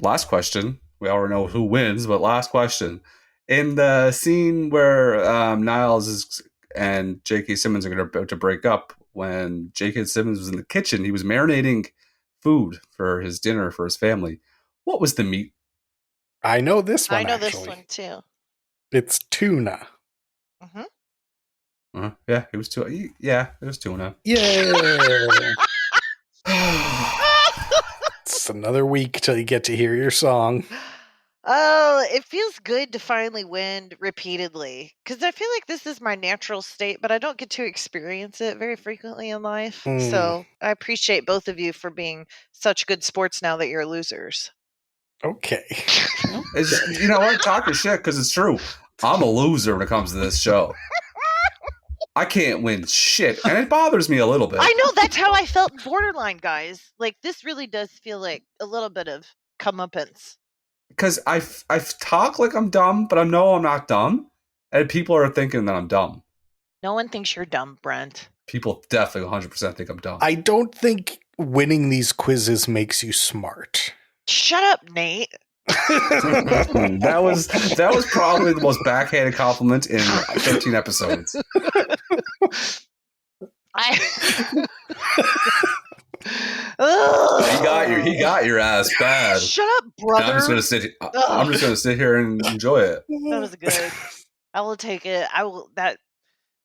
Last question. We already know who wins, but last question. In the scene where Nyles and J.K. Simmons are about to break up, when J.K. Simmons was in the kitchen, he was marinating food for his dinner for his family. What was the meat? I know this one, I know actually. this one too. It's tuna. Mm-hmm. Yeah, it was tuna. Yeah, it was tuna. Yeah. It's another week till you get to hear your song. Oh, it feels good to finally win repeatedly, because I feel like this is my natural state, but I don't get to experience it very frequently in life. So I appreciate both of you for being such good sports now that you're losers. Okay. You know what? Talk your shit, because it's true. I'm a loser when it comes to this show. I can't win shit, and it bothers me a little bit. I know, that's how I felt in Borderline, guys. Like, this really does feel like a little bit of comeuppance. Because I talk like I'm dumb, but I know I'm not dumb, and people are thinking that I'm dumb. No one thinks you're dumb, Brent. People definitely 100% think I'm dumb. I don't think winning these quizzes makes you smart. Shut up, Nate. that was probably the most backhanded compliment in 13 episodes. He got your ass bad. Shut up, brother. I'm just gonna sit here and enjoy it. That was good. I will take it. I will. That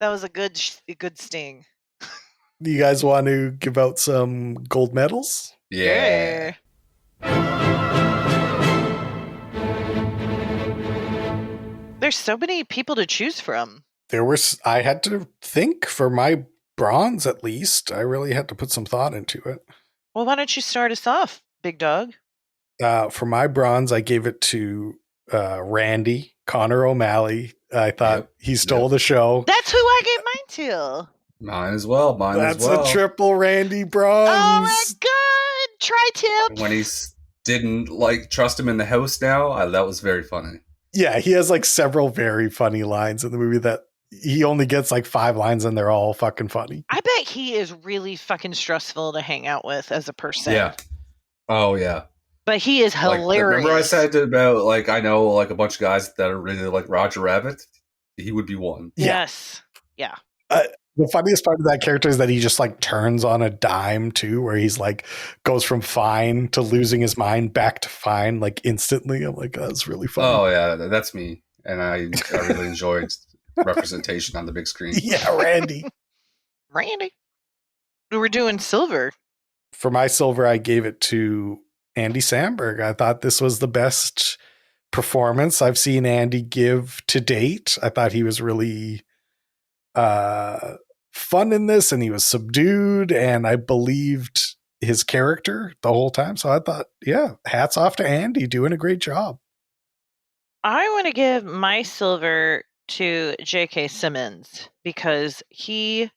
was a good sting. Do you guys want to give out some gold medals? Yeah. There's so many people to choose from. I had to think for my bronze, at least. I really had to put some thought into it. Well, why don't you start us off, big dog? For my bronze, I gave it to Randy, Connor O'Malley. I thought he stole the show. That's who I gave mine to. Mine as well. That's a triple Randy bronze. Oh my god! Tri-tip. When he didn't trust him in the house now, that was very funny. Yeah, he has several very funny lines in the movie that he only gets 5 lines and they're all fucking funny. I bet he is really fucking stressful to hang out with as a person. Yeah. Oh, yeah. But he is hilarious. Remember I said about, I know, a bunch of guys that are really like Roger Rabbit? He would be one. Yes. Yeah. The funniest part of that character is that he just turns on a dime too, where he's goes from fine to losing his mind back to fine instantly. I'm like, oh, that's really funny. Oh yeah, that's me, and I really enjoyed representation on the big screen. Yeah, Randy. We're doing silver. For my silver, I gave it to Andy Samberg. I thought this was the best performance I've seen Andy give to date. I thought he was really fun in this, and he was subdued, and I believed his character the whole time. So I thought, yeah, hats off to Andy, doing a great job. I want to give my silver to J.K. Simmons because he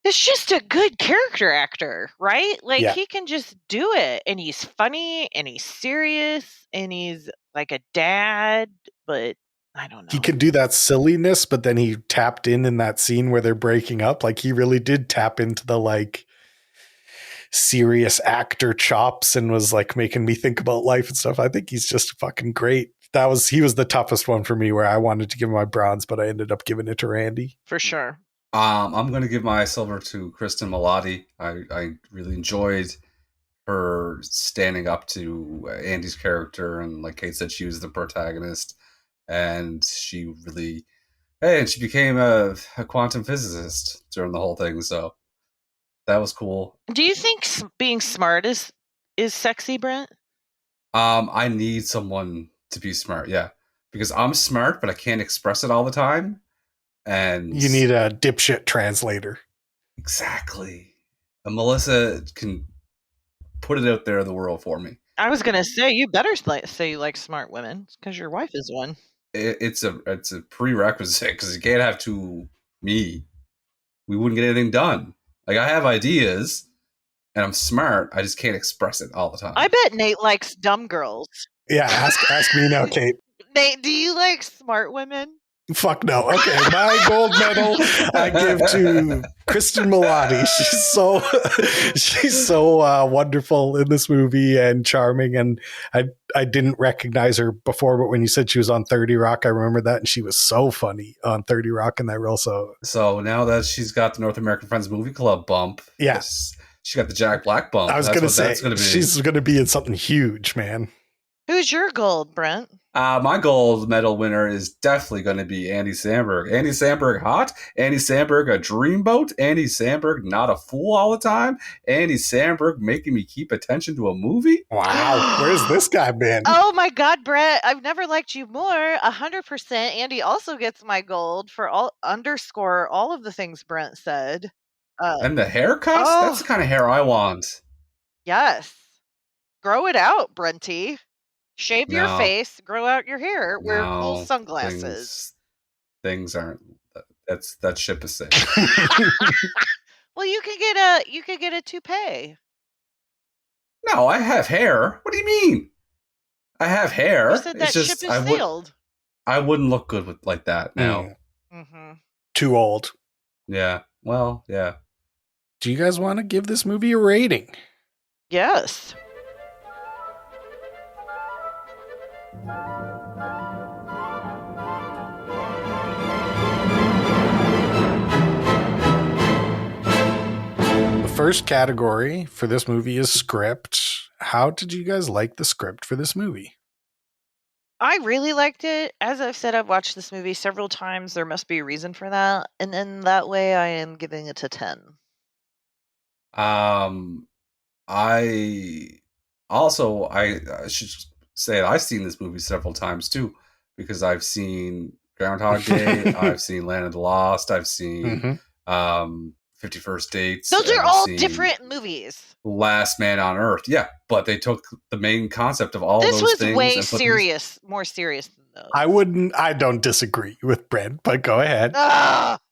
is just a good character actor, right? He can just do it, and he's funny, and he's serious, and he's like a dad, but I don't know. He could do that silliness, but then he tapped in that scene where they're breaking up. He really did tap into the serious actor chops and was making me think about life and stuff. I think he's just fucking great. He was the toughest one for me, where I wanted to give him my bronze, but I ended up giving it to Randy. For sure. I'm going to give my silver to Cristin Milioti. I really enjoyed her standing up to Andy's character, and like Kate said, she was the protagonist. And she became a quantum physicist during the whole thing. So that was cool. Do you think being smart is sexy, Brent? I need someone to be smart. Yeah, because I'm smart, but I can't express it all the time. And you need a dipshit translator. Exactly. And Melissa can put it out there in the world for me. I was going to say, you better say you like smart women, because your wife is one. It's a prerequisite, because you can't have me. We wouldn't get anything done. I have ideas, and I'm smart. I just can't express it all the time. I bet Nate likes dumb girls. Yeah, ask me now, Kate. Nate, do you like smart women? Fuck no. Okay, my gold medal I give to Cristin Milioti. She's so wonderful in this movie and charming. And I didn't recognize her before, but when you said she was on 30 Rock, I remember that, and she was so funny on 30 Rock in that role. So now that she's got the North American Friends Movie Club bump, yeah, she got the Jack Black bump. I was going to say she's going to be in something huge, man. Who's your gold, Brent? My gold medal winner is definitely going to be Andy Samberg. Andy Samberg hot. Andy Samberg a dreamboat. Andy Samberg not a fool all the time. Andy Samberg making me keep attention to a movie. Wow, where's this guy been? Oh my God, Brett! I've never liked you more. 100%. Andy also gets my gold for underscore all of the things Brent said. And the haircuts? That's the kind of hair I want. Yes, grow it out, Brenty. Shave your face, grow out your hair, wear full sunglasses. Things aren't. That ship is sailed. Well, you could get a toupee. No, I have hair. What do you mean? I have hair. You said that ship is sailed. I wouldn't look good like that now. Mm-hmm. Too old. Yeah. Well, yeah. Do you guys want to give this movie a rating? Yes. The first category for this movie is script. How did you guys like the script for this movie? I really liked it. As I've said, I've watched this movie several times. There must be a reason for that. And in that way, I am giving it a 10. I should say I've seen this movie several times too, because I've seen Groundhog Day, I've seen Land of the Lost, I've seen 51st Dates. Those are all different movies. Last Man on Earth, yeah, but they took the main concept of all those things. This was way serious, more serious than those. I don't disagree with Brent, but go ahead.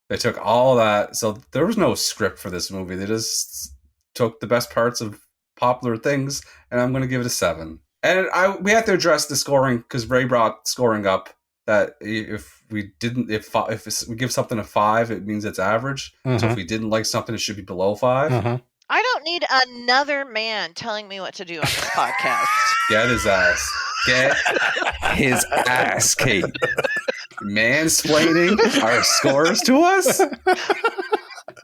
They took all that, so there was no script for this movie. They just took the best parts of popular things, and I'm going to give it a 7. And we have to address the scoring, because Ray brought scoring up. That if we give something a 5, it means it's average. So if we didn't like something, it should be below 5. I don't need another man telling me what to do on this podcast. Get his ass. Get his ass, Kate. Mansplaining our scores to us?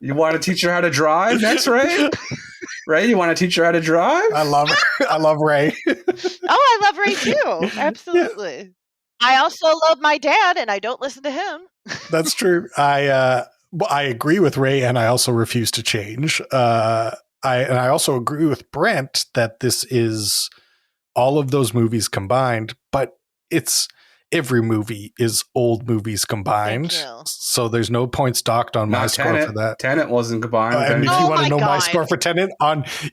You want to teach her how to drive next, Ray? Ray, you want to teach her how to drive? I love Ray. I love Ray too. Absolutely. Yeah. I also love my dad, and I don't listen to him. That's true. I agree with Ray, and I also refuse to change. I also agree with Brent that this is all of those movies combined, but it's every movie is old movies combined. So there's no points docked on my score for that. Tenet wasn't combined. And if you want to know my score for Tenet,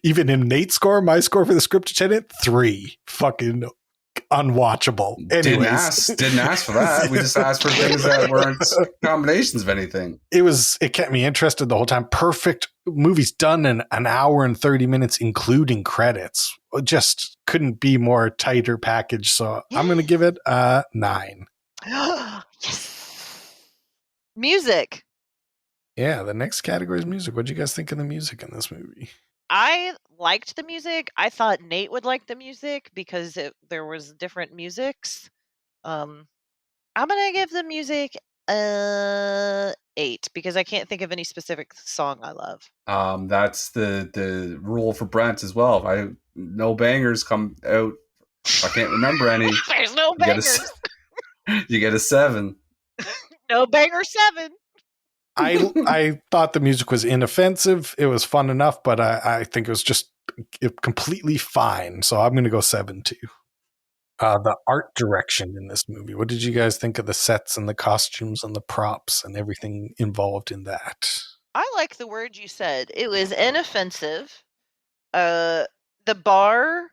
even in Nate's score, my score for the script of Tenet, 3. Fucking unwatchable. Anyways. Didn't ask for that. We just asked for things that weren't combinations of anything. It kept me interested the whole time. Perfect movies done in an hour and 30 minutes, including credits. Just couldn't be more tighter package. So I'm going to give it a 9. Yes. Music. Yeah, the next category is music. What did you guys think of the music in this movie? I liked the music. I thought Nate would like the music because there was different musics. I'm gonna give the music 8 because I can't think of any specific song I love. That's the rule for Brent as well. If no bangers come out, if I can't remember any, there's no bangers. You get a 7. No banger 7. I thought the music was inoffensive. It was fun enough, but I think it was just completely fine. So I'm going to go 7 too. The art direction in this movie. What did you guys think of the sets and the costumes and the props and everything involved in that? I like the word you said. It was inoffensive. The bar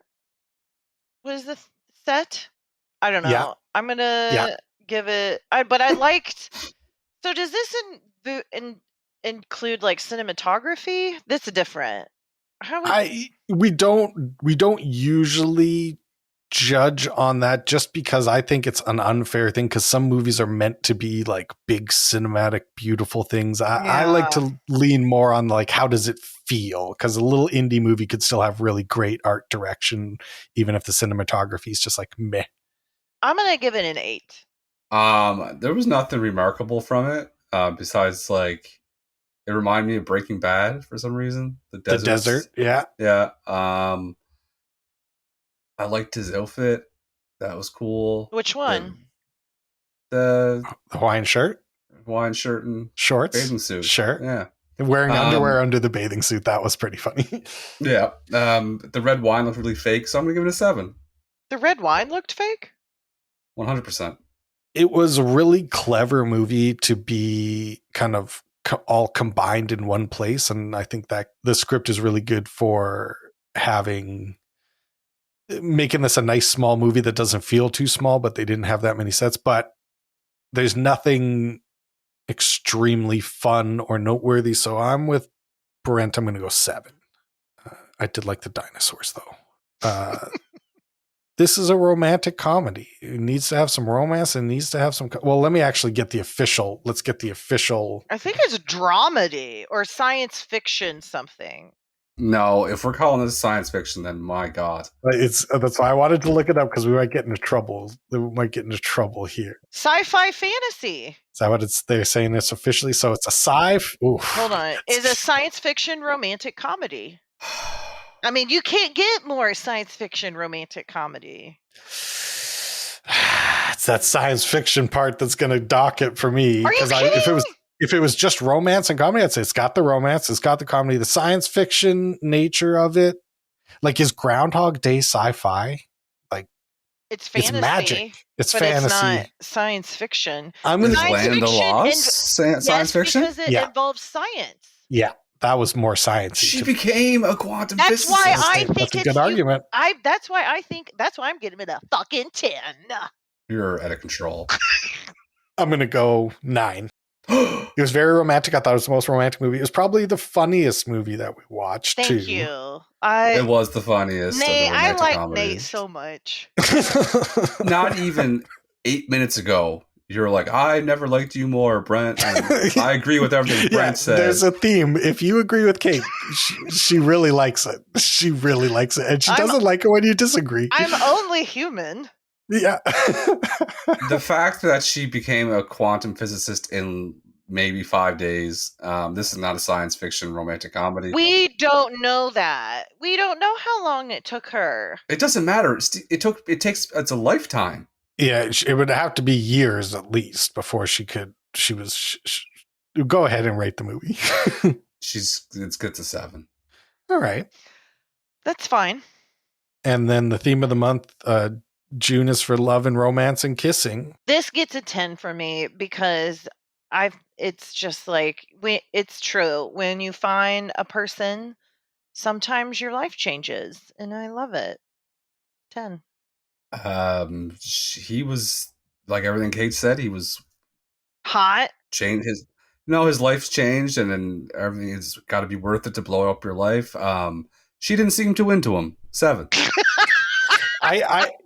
was the set. I don't know. Yeah. I'm going to give it. But I liked. So does this include like cinematography? That's different. We don't usually judge on that just because I think it's an unfair thing, because some movies are meant to be like big cinematic, beautiful things. I like to lean more on like, how does it feel? Because a little indie movie could still have really great art direction, even if the cinematography is just like meh. I'm going to give it an 8. There was nothing remarkable from it, besides like it reminded me of Breaking Bad for some reason. The desert, yeah. I liked his outfit. That was cool. Which one? The Hawaiian shirt and shorts, bathing suit. Sure, yeah. Wearing underwear under the bathing suit. That was pretty funny. Yeah. The red wine looked really fake, so I'm gonna give it a 7. The red wine looked fake? 100%. It was a really clever movie to be kind of all combined in one place. And I think that the script is really good for making this a nice small movie that doesn't feel too small, but they didn't have that many sets. But there's nothing extremely fun or noteworthy. So I'm with Brent. I'm going to go 7. I did like the dinosaurs though. This is a romantic comedy. It needs to have some romance and needs to have some. Well, let me actually get the official. Let's get the official. I think it's dramedy or science fiction something. No, if we're calling this science fiction, then my God. That's why I wanted to look it up, because we might get into trouble. We might get into trouble here. Sci-fi fantasy. Is that what they're saying it's officially? So it's a Hold on. It's a science fiction romantic comedy. I mean, you can't get more science fiction romantic comedy. It's that science fiction part that's going to dock it for me. Are you kidding? If it was just romance and comedy, I'd say it's got the romance, it's got the comedy, the science fiction nature of it. Like, is Groundhog Day sci-fi? Like, it's fantasy. It's magic. It's but fantasy. It's not science fiction. I'm going to Land of the Lost. Science fiction, because it involves science. Yeah. That was more science. She became a quantum physicist. That's why I think that's a good argument. That's why I'm giving it a fucking 10. You're out of control. I'm going to go 9. It was very romantic. I thought it was the most romantic movie. It was probably the funniest movie that we watched. Thank you. It was the funniest. Nate, I like comedies. Nate so much. Not even 8 minutes ago, you're like, I never liked you more, Brent. And I agree with everything Brent said. There's a theme. If you agree with Kate, she really likes it. She really likes it. And she doesn't like it when you disagree. I'm only human. Yeah. The fact that she became a quantum physicist in maybe 5 days. This is not a science fiction romantic comedy. We don't know that. We don't know how long it took her. It doesn't matter. It's a lifetime. Yeah, it would have to be years at least before go ahead and rate the movie. It's good to 7. All right. That's fine. And then the theme of the month, June, is for love and romance and kissing. This gets a 10 for me because it's just like, it's true. When you find a person, sometimes your life changes, and I love it. 10. He was like everything Kate said. He was hot. His life's changed, and then everything's got to be worth it to blow up your life. She didn't seem too into him. 7.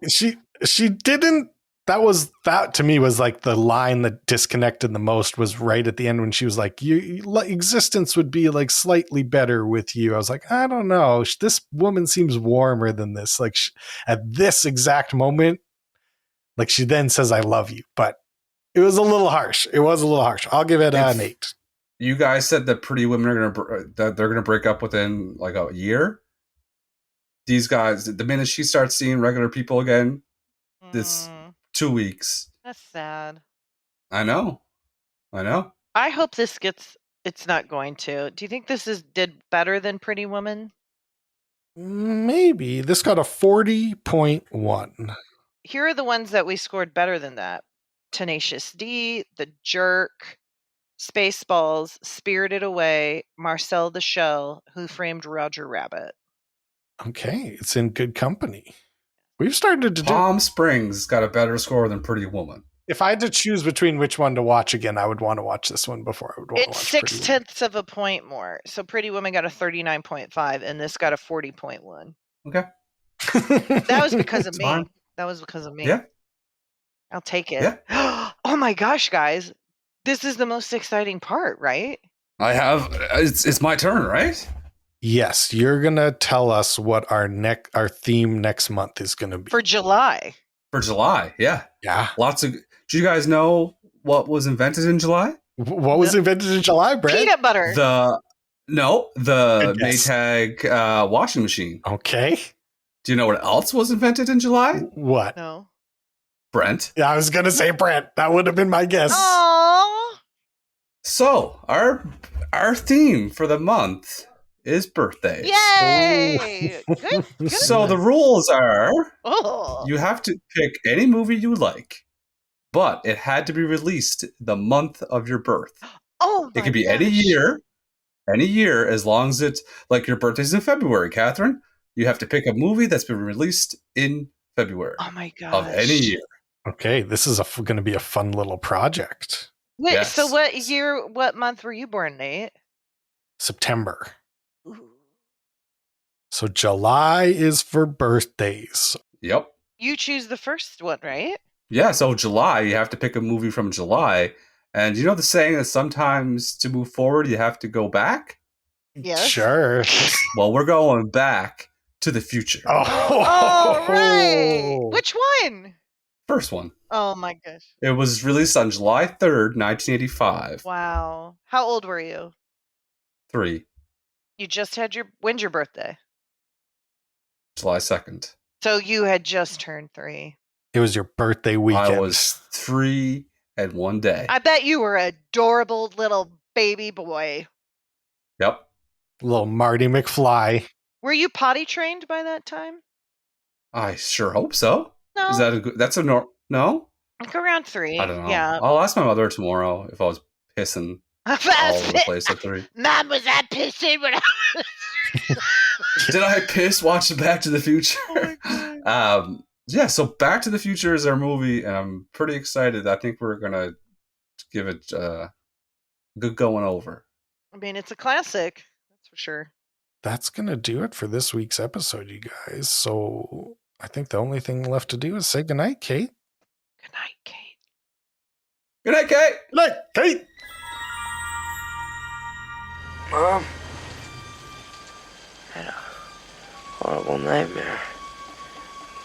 She didn't. That to me was like the line that disconnected the most, was right at the end when she was like, your existence would be like slightly better with you. I was like, I don't know. This woman seems warmer than this. Like at this exact moment, like she then says, I love you, but it was a little harsh. I'll give it an 8. You guys said that Pretty Women are they're going to break up within like a year. These guys, the minute she starts seeing regular people again, this 2 weeks. That's sad. I know. I hope this it's not going to. Do you think this did better than Pretty Woman? Maybe. This got a 40.1. Here are the ones that we scored better than that. Tenacious D, The Jerk, Spaceballs, Spirited Away, Marcel the Shell, Who Framed Roger Rabbit. Okay, it's in good company. We've started to Palm Springs got a better score than Pretty Woman. If I had to choose between which one to watch again, I would want to watch this one before I would want to watch It's 6/10 of a point more. So Pretty Woman got a 39.5 and this got a 40.1. Okay. That was because of It's me. fine. That was because of me. Yeah. I'll take it. Yeah. Oh my gosh, guys. This is the most exciting part, right? I have. It's my turn, right? Yes, you're gonna tell us what our theme next month is gonna be For July. For July. Yeah. Yeah. Lots of. Do you guys know what was invented in July? What was invented in July, Brent? Peanut butter. The Good guess. Maytag washing machine. Okay. Do you know what else was invented in July? What? No. Brent. Yeah, I was gonna say Brent. That would have been my guess. Aww. So our theme for the month is birthdays. Yay! Good. So the rules are Oh. you have to pick any movie you like, but it had to be released the month of your birth. Oh, It my could be gosh. any year, as long as it's like your birthday's in February, Catherine. You have to pick a movie that's been released in February Oh my gosh. of any year. Okay, this is going to be a fun little project. Wait, Yes. so what month were you born, Nate? September. Ooh. So July is for birthdays. Yep. You choose the first one, right? Yeah, so July, you have to pick a movie from July. And you know the saying that sometimes to move forward, you have to go back? Yes. Sure. Well, we're going back to the future. Oh, right. Which one? First one. Oh my gosh. It was released on July 3rd, 1985. Wow. How old were you? 3, You just had when's your birthday? July 2nd. So you had just turned 3. It was your birthday weekend. I was 3 and 1 day. I bet you were an adorable little baby boy. Yep. Little Marty McFly. Were you potty trained by that time? I sure hope so. No. Is that a good? That's a no? Like around 3. I don't know. Yeah. I'll ask my mother tomorrow if I was pissing all over the place at 3. Mom, was I pissing when I Did I piss watching Back to the Future? Oh my God. Yeah, so Back to the Future is our movie, and I'm pretty excited. I think we're going to give it a good going over. I mean, it's a classic. That's for sure. That's going to do it for this week's episode, you guys. So I think the only thing left to do is say goodnight, Kate. Good night, Kate. Good night, Kate! Good night, Kate! Mom, I had a horrible nightmare.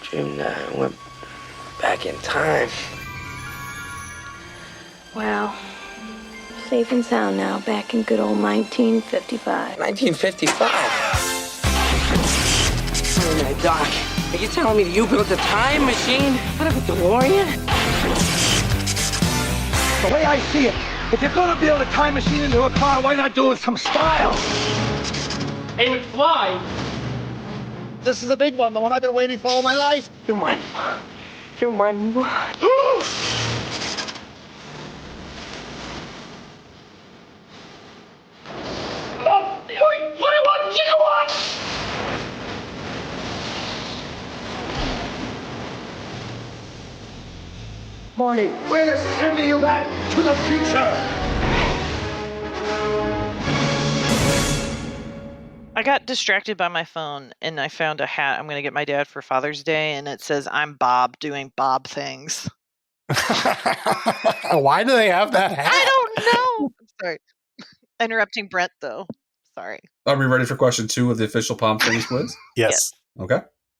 Dreamed I went back in time. Well, safe and sound now, back in good old 1955. 1955? Wait a minute, Doc. Are you telling me that you built a time machine out of a DeLorean? The way I see it, if you're gonna build a time machine into a car, why not do it with some style? Hey, McFly! This is a big one, the one I've been waiting for all my life. You're my Oh, wait, 21 gigawatts! Marty, we're sending you back to the future! I got distracted by my phone and I found a hat I'm going to get my dad for Father's Day, and it says, "I'm Bob doing Bob things." Why do they have that hat? I don't know. I'm sorry. Interrupting Brent, though. Sorry. Are we ready for question 2 of the official Palm Springs quiz? Yes. Okay.